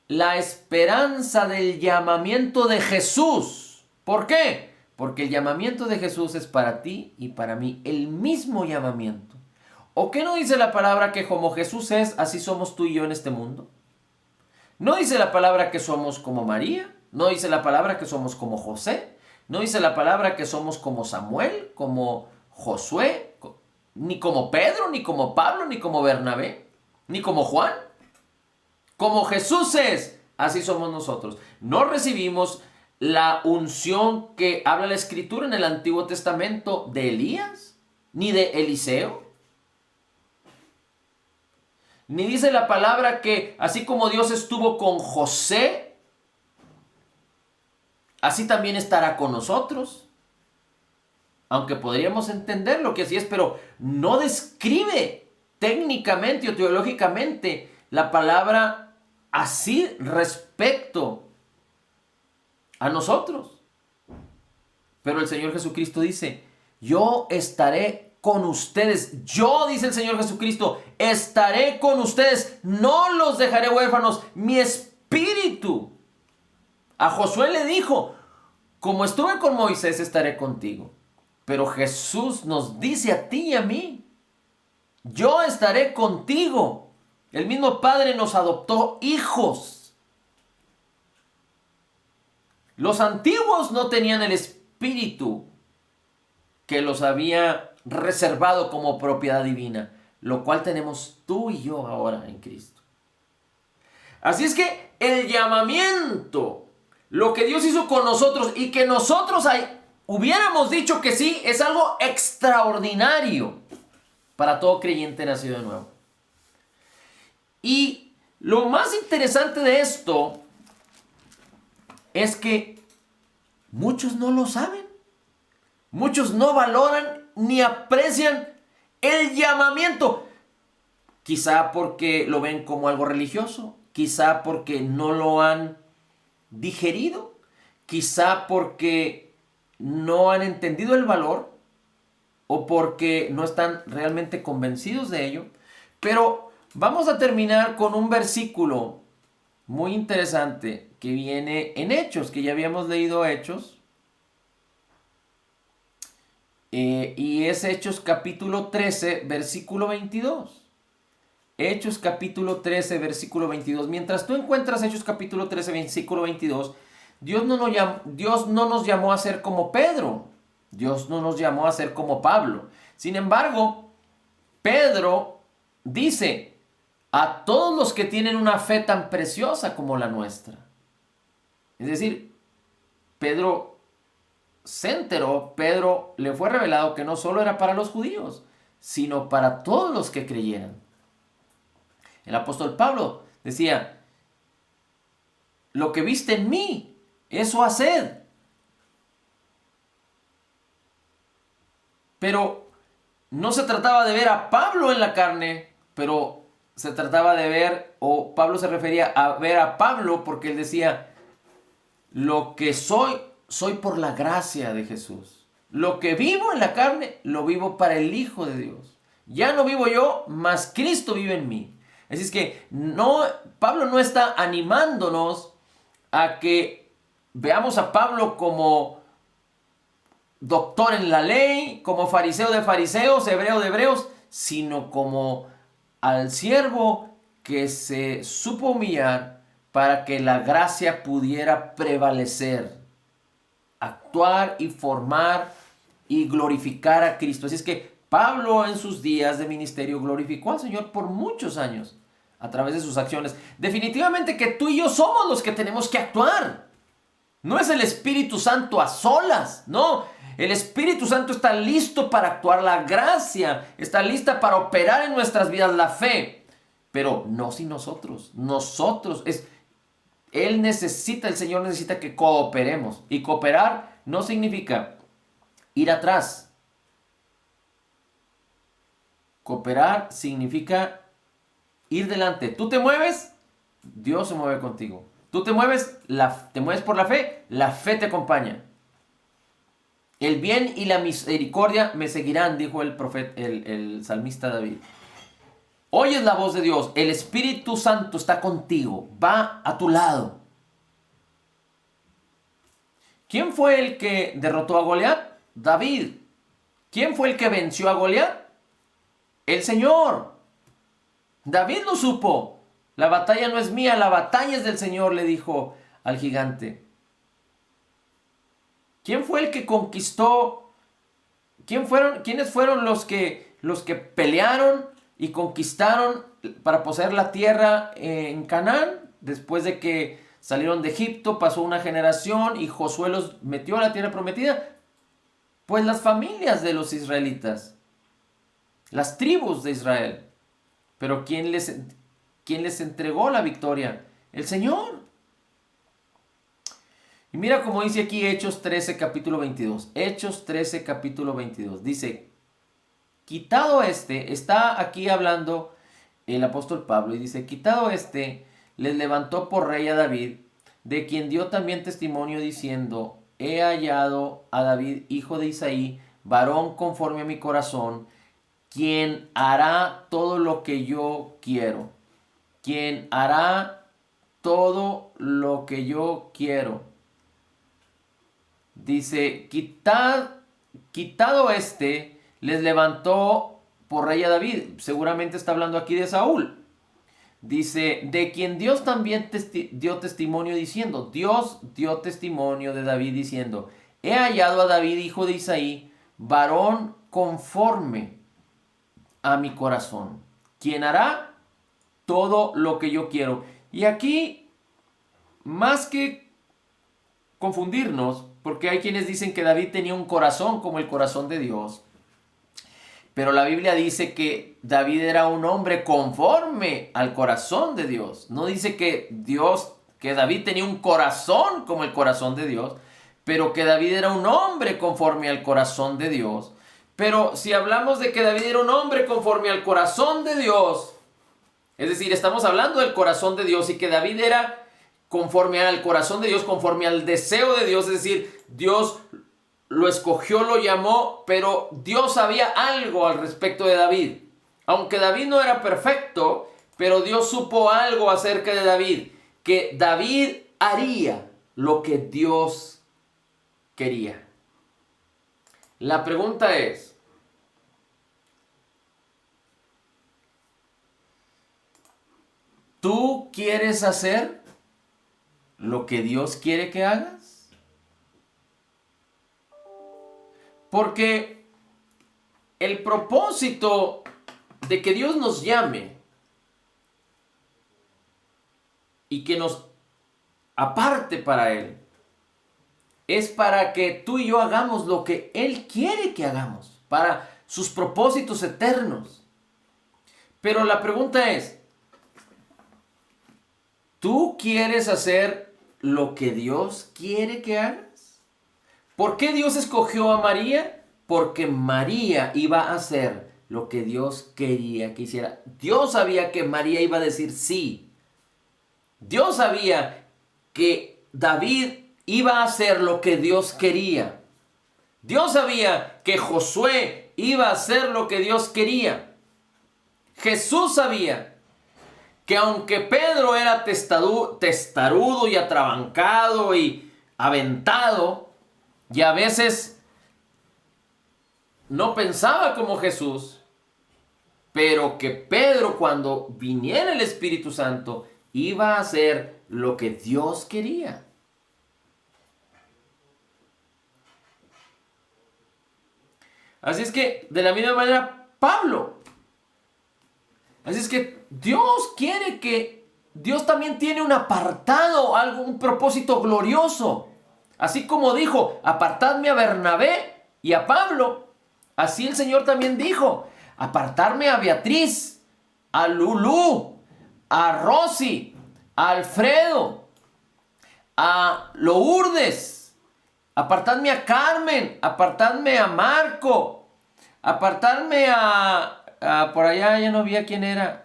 la esperanza del llamamiento de Jesús. ¿Por qué? Porque el llamamiento de Jesús es para ti y para mí el mismo llamamiento. ¿O qué no dice la palabra que como Jesús es, así somos tú y yo en este mundo? ¿No dice la palabra que somos como María? ¿No dice la palabra que somos como José? ¿No dice la palabra que somos como Samuel, como Josué? Ni como Pedro, ni como Pablo, ni como Bernabé, ni como Juan. Como Jesús es, así somos nosotros. No recibimos la unción que habla la Escritura en el Antiguo Testamento de Elías, ni de Eliseo. Ni dice la palabra que así como Dios estuvo con José, así también estará con nosotros. Aunque podríamos entender lo que así es, pero no describe técnicamente o teológicamente la palabra así respecto a nosotros. Pero el Señor Jesucristo dice, yo estaré con ustedes. Yo, dice el Señor Jesucristo, estaré con ustedes. No los dejaré huérfanos. Mi espíritu. A Josué le dijo, como estuve con Moisés, estaré contigo. Pero Jesús nos dice a ti y a mí, yo estaré contigo. El mismo Padre nos adoptó hijos. Los antiguos no tenían el espíritu que los había reservado como propiedad divina, lo cual tenemos tú y yo ahora en Cristo. Así es que el llamamiento, lo que Dios hizo con nosotros y que nosotros hubiéramos dicho que sí, es algo extraordinario para todo creyente nacido de nuevo. Y lo más interesante de esto es que muchos no lo saben. Muchos no valoran ni aprecian el llamamiento. Quizá porque lo ven como algo religioso. Quizá porque no lo han digerido. Quizá porque no han entendido el valor. O porque no están realmente convencidos de ello. Pero vamos a terminar con un versículo muy interesante que viene en Hechos, que ya habíamos leído Hechos. Y es Hechos capítulo 13, versículo 22. Hechos capítulo 13, versículo 22. Mientras tú encuentras Hechos capítulo 13, versículo 22, Dios no nos llamó a ser como Pedro. Dios no nos llamó a ser como Pablo. Sin embargo, Pedro dice, a todos los que tienen una fe tan preciosa como la nuestra. Es decir, Pedro le fue revelado que no solo era para los judíos, sino para todos los que creyeran. El apóstol Pablo decía, lo que viste en mí, eso haced. Pero no se trataba de ver a Pablo en la carne, pero se trataba de ver, o Pablo se refería a ver a Pablo porque él decía, lo que soy por la gracia de Jesús. Lo que vivo en la carne, lo vivo para el Hijo de Dios. Ya no vivo yo, mas Cristo vive en mí. Así es que Pablo no está animándonos a que veamos a Pablo como doctor en la ley, como fariseo de fariseos, hebreo de hebreos, sino como al siervo que se supo humillar para que la gracia pudiera prevalecer, actuar y formar y glorificar a Cristo. Así es que Pablo en sus días de ministerio glorificó al Señor por muchos años a través de sus acciones. Definitivamente que tú y yo somos los que tenemos que actuar. No es el Espíritu Santo a solas, no. El Espíritu Santo está listo para actuar, la gracia está lista para operar en nuestras vidas, la fe. Pero no sin nosotros. El Señor necesita que cooperemos. Y cooperar no significa ir atrás. Cooperar significa ir delante. Tú te mueves, Dios se mueve contigo. Tú te mueves por la fe te acompaña. El bien y la misericordia me seguirán, dijo el salmista David. Oyes la voz de Dios, el Espíritu Santo está contigo, va a tu lado. ¿Quién fue el que derrotó a Goliat? David. ¿Quién fue el que venció a Goliat? El Señor. David lo supo. La batalla no es mía, la batalla es del Señor, le dijo al gigante. ¿Quién fue el que conquistó? ¿Quiénes fueron los que pelearon y conquistaron para poseer la tierra en Canaán? Después de que salieron de Egipto, pasó una generación y Josué los metió a la tierra prometida. Pues las familias de los israelitas, las tribus de Israel. Pero ¿quién les entregó la victoria? El Señor. Y mira cómo dice aquí Hechos 13, capítulo 22. Hechos 13, capítulo 22. Dice, quitado está aquí hablando el apóstol Pablo y dice, quitado les levantó por rey a David, de quien dio también testimonio diciendo, he hallado a David, hijo de Isaí, varón conforme a mi corazón, quien hará todo lo que yo quiero. Quien hará todo lo que yo quiero. Dice, quitado les levantó por rey a David. Seguramente está hablando aquí de Saúl. Dice, de quien Dios también dio testimonio diciendo, Dios dio testimonio de David diciendo, he hallado a David, hijo de Isaí, varón conforme a mi corazón, quien hará todo lo que yo quiero. Y aquí, más que confundirnos, porque hay quienes dicen que David tenía un corazón como el corazón de Dios, pero la Biblia dice que David era un hombre conforme al corazón de Dios. No dice que David tenía un corazón como el corazón de Dios, pero que David era un hombre conforme al corazón de Dios. Pero si hablamos de que David era un hombre conforme al corazón de Dios, es decir, estamos hablando del corazón de Dios y que David era conforme al corazón de Dios, conforme al deseo de Dios, es decir, Dios lo escogió, lo llamó, pero Dios sabía algo al respecto de David. Aunque David no era perfecto, pero Dios supo algo acerca de David, que David haría lo que Dios quería. La pregunta es, ¿tú quieres hacer lo que Dios quiere que hagas? Porque el propósito de que Dios nos llame y que nos aparte para Él es para que tú y yo hagamos lo que Él quiere que hagamos, para sus propósitos eternos. Pero la pregunta es, ¿tú quieres hacer lo que Dios quiere que hagas? ¿Por qué Dios escogió a María? Porque María iba a hacer lo que Dios quería que hiciera. Dios sabía que María iba a decir sí. Dios sabía que David iba a hacer lo que Dios quería. Dios sabía que Josué iba a hacer lo que Dios quería. Jesús sabía que aunque Pedro era testarudo y atrabancado y aventado, y a veces no pensaba como Jesús, pero que Pedro, cuando viniera el Espíritu Santo, iba a hacer lo que Dios quería. Así es que, de la misma manera, Pablo. Así es que Dios quiere Dios también tiene un apartado, un propósito glorioso. Así como dijo, apartadme a Bernabé y a Pablo, así el Señor también dijo, apartarme a Beatriz, a Lulú, a Rosy, a Alfredo, a Lourdes, apartadme a Carmen, apartadme a Marco, apartarme por allá ya no vi a quién era.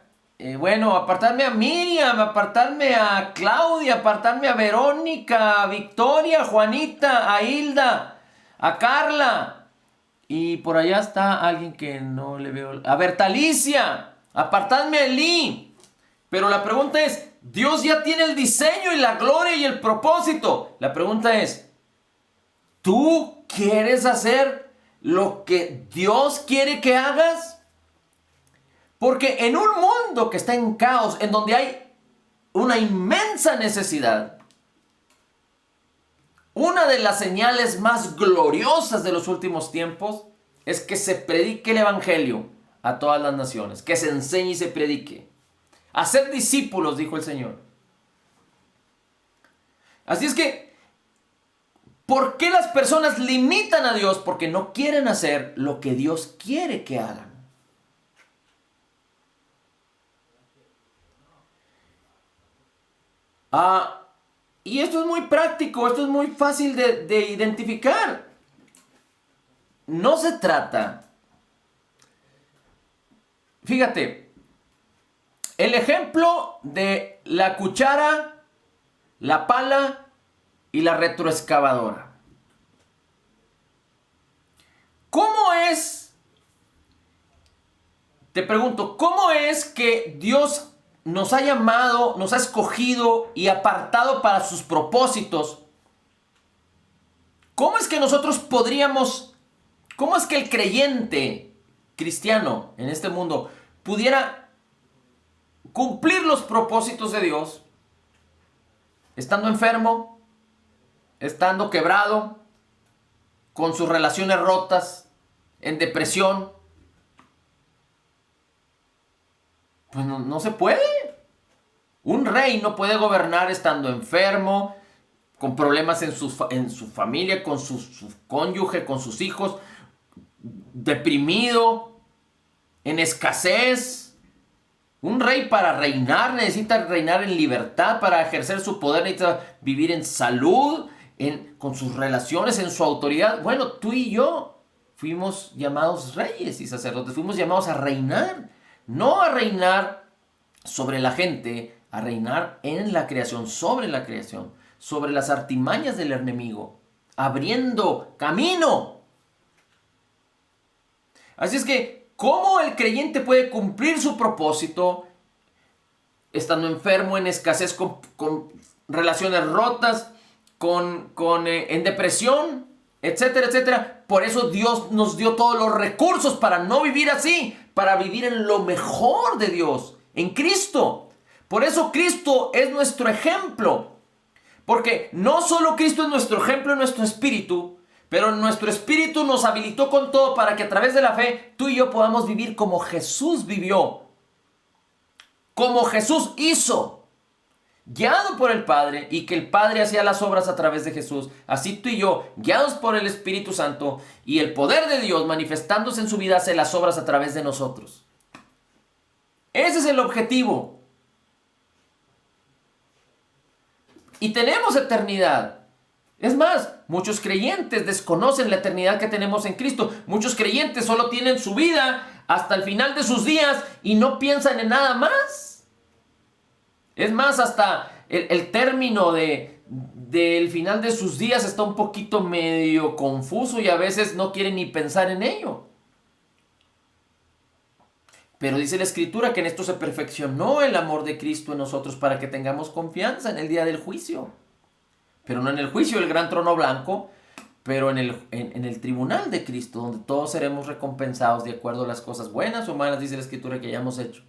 Bueno, apartarme a Miriam, apartarme a Claudia, apartarme a Verónica, a Victoria, a Juanita, a Hilda, a Carla. Y por allá está alguien que no le veo. A Bertalicia, apartarme a Eli. Pero la pregunta es, Dios ya tiene el diseño y la gloria y el propósito. La pregunta es, ¿tú quieres hacer lo que Dios quiere que hagas? Porque en un mundo que está en caos, en donde hay una inmensa necesidad, una de las señales más gloriosas de los últimos tiempos es que se predique el Evangelio a todas las naciones, que se enseñe y se predique. Hacer discípulos, dijo el Señor. Así es que, ¿por qué las personas limitan a Dios? Porque no quieren hacer lo que Dios quiere que hagan. Y esto es muy práctico, esto es muy fácil de identificar. No se trata. Fíjate, el ejemplo de la cuchara, la pala y la retroexcavadora. ¿Cómo es? Te pregunto, ¿cómo es que Dios nos ha llamado, nos ha escogido y apartado para sus propósitos? ¿Cómo es que nosotros podríamos, cómo es que el creyente cristiano en este mundo pudiera cumplir los propósitos de Dios estando enfermo, estando quebrado, con sus relaciones rotas, en depresión? Pues no se puede. Un rey no puede gobernar estando enfermo, con problemas en su familia, con su cónyuge, con sus hijos, deprimido, en escasez. Un rey para reinar necesita reinar en libertad, para ejercer su poder necesita vivir en salud, con sus relaciones, en su autoridad. Bueno, tú y yo fuimos llamados reyes y sacerdotes, fuimos llamados a reinar, no a reinar sobre la gente, a reinar en la creación, sobre las artimañas del enemigo, abriendo camino. Así es que, ¿cómo el creyente puede cumplir su propósito estando enfermo, en escasez, con relaciones rotas, en depresión, etcétera, etcétera? Por eso Dios nos dio todos los recursos para no vivir así, para vivir en lo mejor de Dios, en Cristo. Por eso Cristo es nuestro ejemplo. Porque no solo Cristo es nuestro ejemplo en nuestro espíritu, pero nuestro espíritu nos habilitó con todo para que a través de la fe tú y yo podamos vivir como Jesús vivió, como Jesús hizo, guiado por el Padre, y que el Padre hacía las obras a través de Jesús. Así tú y yo, guiados por el Espíritu Santo y el poder de Dios manifestándose en su vida, hace las obras a través de nosotros. Ese es el objetivo. Y tenemos eternidad. Es más, muchos creyentes desconocen la eternidad que tenemos en Cristo. Muchos creyentes solo tienen su vida hasta el final de sus días y no piensan en nada más. Es más, hasta el término del final de sus días está un poquito medio confuso y a veces no quieren ni pensar en ello. Pero dice la Escritura que en esto se perfeccionó el amor de Cristo en nosotros para que tengamos confianza en el día del juicio. Pero no en el juicio del gran trono blanco, pero en el tribunal de Cristo, donde todos seremos recompensados de acuerdo a las cosas buenas o malas, dice la Escritura, que hayamos hecho.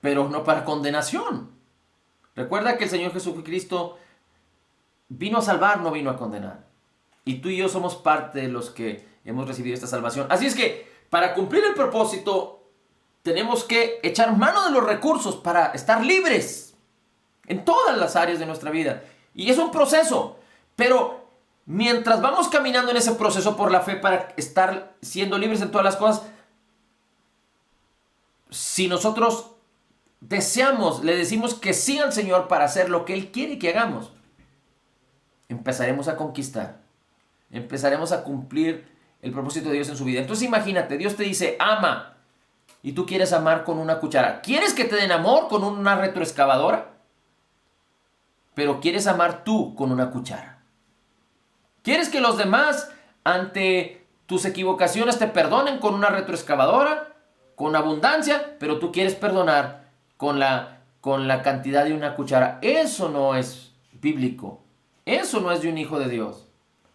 Pero no para condenación. Recuerda que el Señor Jesucristo vino a salvar, no vino a condenar. Y tú y yo somos parte de los que hemos recibido esta salvación. Así es que, para cumplir el propósito, tenemos que echar mano de los recursos para estar libres en todas las áreas de nuestra vida. Y es un proceso, pero mientras vamos caminando en ese proceso por la fe para estar siendo libres en todas las cosas, si nosotros deseamos, le decimos que sí al Señor para hacer lo que Él quiere que hagamos, empezaremos a conquistar, empezaremos a cumplir el propósito de Dios en su vida. Entonces imagínate, Dios te dice, ama, y tú quieres amar con una cuchara. ¿Quieres que te den amor con una retroexcavadora? Pero quieres amar tú con una cuchara. ¿Quieres que los demás ante tus equivocaciones te perdonen con una retroexcavadora? Con abundancia, pero tú quieres perdonar con la cantidad de una cuchara. Eso no es bíblico. Eso no es de un hijo de Dios.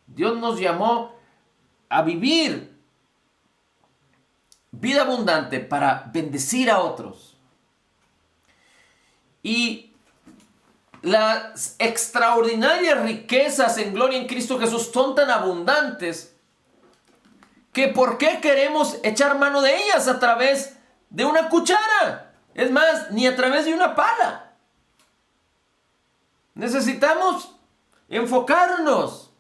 Dios nos llamó a vivir vida abundante para bendecir a otros. Y las extraordinarias riquezas en gloria en Cristo Jesús son tan abundantes que ¿por qué queremos echar mano de ellas a través de una cuchara? Es más, ni a través de una pala. Necesitamos enfocarnos,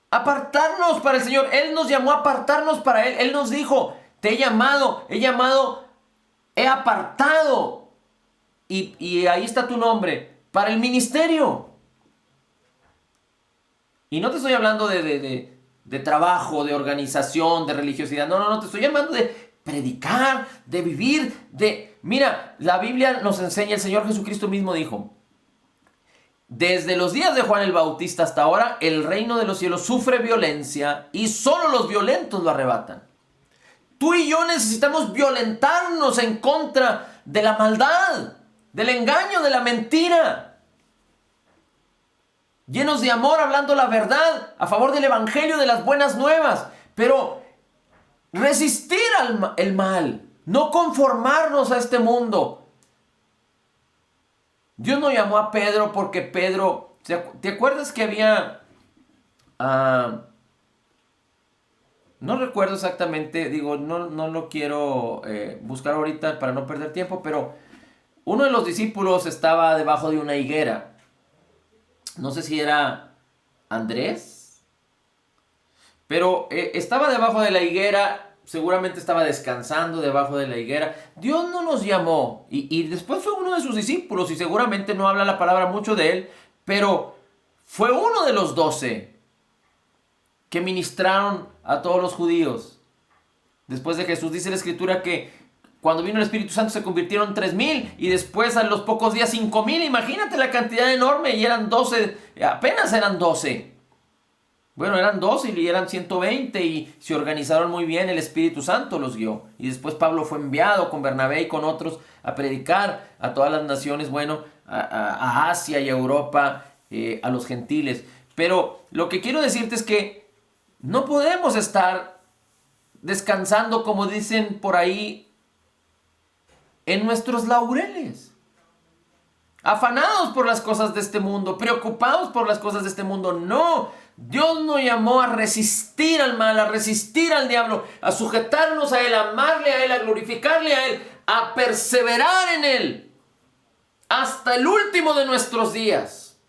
apartarnos para el Señor. Él nos llamó a apartarnos para Él. Él nos dijo, te he llamado, he apartado. Y ahí está tu nombre, para el ministerio. Y no te estoy hablando de trabajo, de organización, de religiosidad. No, te estoy hablando de predicar, de vivir, Mira, la Biblia nos enseña, el Señor Jesucristo mismo dijo, desde los días de Juan el Bautista hasta ahora, el reino de los cielos sufre violencia y solo los violentos lo arrebatan. Tú y yo necesitamos violentarnos en contra de la maldad, del engaño, de la mentira. Llenos de amor, hablando la verdad, a favor del evangelio, de las buenas nuevas. Pero resistir el mal, no conformarnos a este mundo. Dios no llamó a Pedro porque Pedro... ¿Te acuerdas que había... no recuerdo exactamente, digo, no lo quiero buscar ahorita para no perder tiempo, pero uno de los discípulos estaba debajo de una higuera. No sé si era Andrés, pero estaba debajo de la higuera. Seguramente estaba descansando debajo de la higuera. Dios no nos llamó. Y después fue uno de sus discípulos. Y seguramente no habla la palabra mucho de él. Pero fue uno de los 12 que ministraron a todos los judíos. Después de Jesús, dice la Escritura que cuando vino el Espíritu Santo se convirtieron 3,000. Y después a los pocos días 5,000. Imagínate la cantidad enorme. Y eran 12. Apenas eran 12. Bueno, eran 12 y eran 120 y se organizaron muy bien, el Espíritu Santo los guió. Y después Pablo fue enviado con Bernabé y con otros a predicar a todas las naciones, bueno, a Asia y a Europa, a los gentiles. Pero lo que quiero decirte es que no podemos estar descansando, como dicen por ahí, en nuestros laureles. Afanados por las cosas de este mundo, preocupados por las cosas de este mundo. No, Dios nos llamó a resistir al mal, a resistir al diablo, a sujetarnos a Él, a amarle a Él, a glorificarle a Él, a perseverar en Él hasta el último de nuestros días.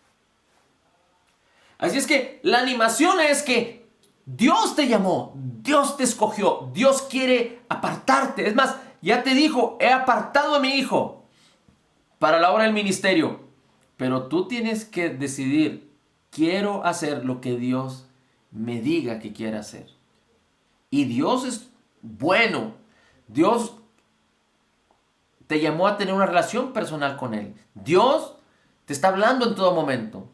Así es que la animación es que Dios te llamó, Dios te escogió, Dios quiere apartarte. Es más, ya te dijo, he apartado a mi hijo para la obra del ministerio. Pero tú tienes que decidir, quiero hacer lo que Dios me diga que quiera hacer. Y Dios es bueno. Dios te llamó a tener una relación personal con Él. Dios te está hablando en todo momento.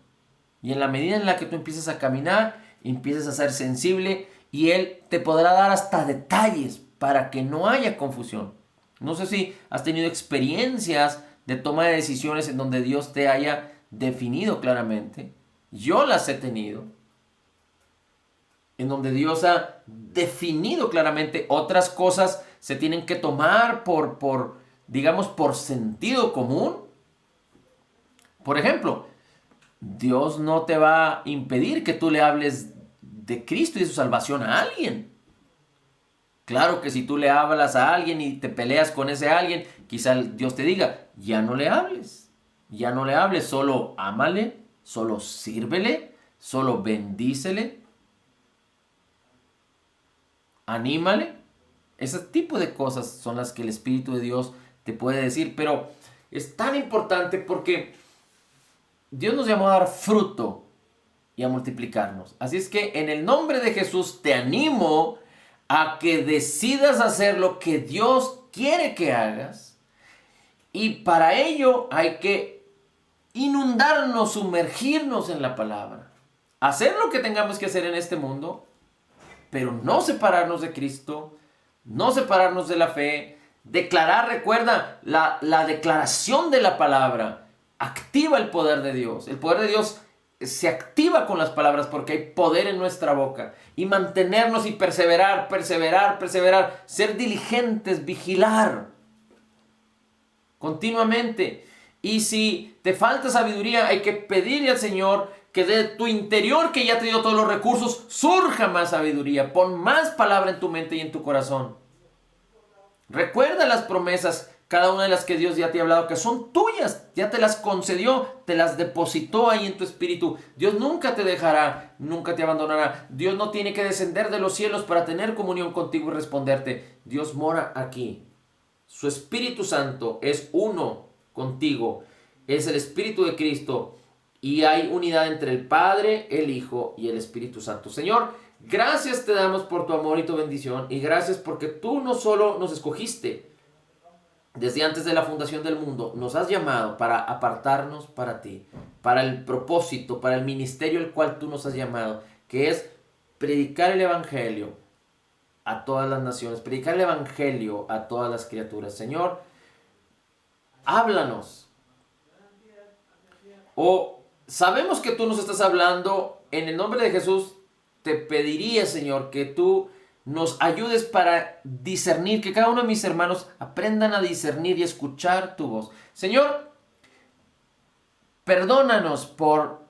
Y en la medida en la que tú empiezas a caminar, empiezas a ser sensible y Él te podrá dar hasta detalles para que no haya confusión. No sé si has tenido experiencias de toma de decisiones en donde Dios te haya definido claramente. Yo las he tenido. En donde Dios ha definido claramente. Otras cosas se tienen que tomar digamos, por sentido común. Por ejemplo, Dios no te va a impedir que tú le hables de Cristo y de su salvación a alguien. Claro que si tú le hablas a alguien y te peleas con ese alguien, quizá Dios te diga, ya no le hables, solo ámale, solo sírvele, solo bendícele, anímale. Ese tipo de cosas son las que el Espíritu de Dios te puede decir, pero es tan importante porque Dios nos llamó a dar fruto y a multiplicarnos. Así es que en el nombre de Jesús te animo a que decidas hacer lo que Dios quiere que hagas. Y para ello hay que inundarnos, sumergirnos en la palabra. Hacer lo que tengamos que hacer en este mundo, pero no separarnos de Cristo, no separarnos de la fe. Declarar, recuerda, la declaración de la palabra activa el poder de Dios. El poder de Dios se activa con las palabras porque hay poder en nuestra boca. Y mantenernos y perseverar, ser diligentes, vigilar continuamente. Y si te falta sabiduría, hay que pedirle al Señor que de tu interior, que ya te dio todos los recursos, surja más sabiduría. Pon más palabra en tu mente y en tu corazón. Recuerda las promesas cada una de las que Dios ya te ha hablado, que son tuyas, ya te las concedió, te las depositó ahí en tu espíritu. Dios nunca te dejará, nunca te abandonará. Dios no tiene que descender de los cielos para tener comunión contigo y responderte. Dios mora aquí. Su Espíritu Santo es uno contigo, es el Espíritu de Cristo y hay unidad entre el Padre, el Hijo y el Espíritu Santo. Señor, gracias te damos por tu amor y tu bendición y gracias porque tú no solo nos escogiste desde antes de la fundación del mundo, nos has llamado para apartarnos para ti, para el propósito, para el ministerio al cual tú nos has llamado, que es predicar el Evangelio a todas las naciones, predicar el Evangelio a todas las criaturas. Señor, háblanos. O sabemos que tú nos estás hablando, en el nombre de Jesús te pediría, Señor, que tú nos ayudes para discernir, que cada uno de mis hermanos aprendan a discernir y escuchar tu voz. Señor, perdónanos por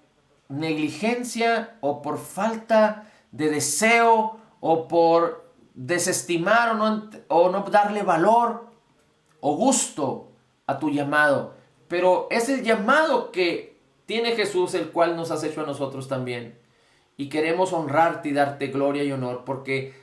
negligencia o por falta de deseo o por desestimar o no darle valor o gusto a tu llamado. Pero es el llamado que tiene Jesús, el cual nos has hecho a nosotros también. Y queremos honrarte y darte gloria y honor porque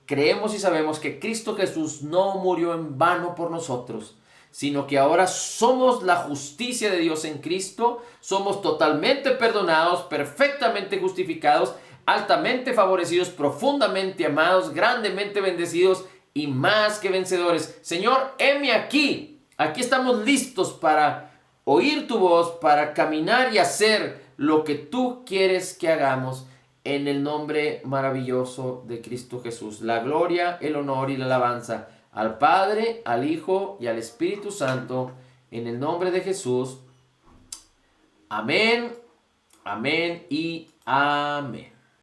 creemos y sabemos que Cristo Jesús no murió en vano por nosotros, sino que ahora somos la justicia de Dios en Cristo, somos totalmente perdonados, perfectamente justificados, altamente favorecidos, profundamente amados, grandemente bendecidos y más que vencedores. Señor, heme aquí. Aquí estamos listos para oír tu voz, para caminar y hacer lo que tú quieres que hagamos. En el nombre maravilloso de Cristo Jesús. La gloria, el honor y la alabanza al Padre, al Hijo y al Espíritu Santo. En el nombre de Jesús. Amén, amén y amén.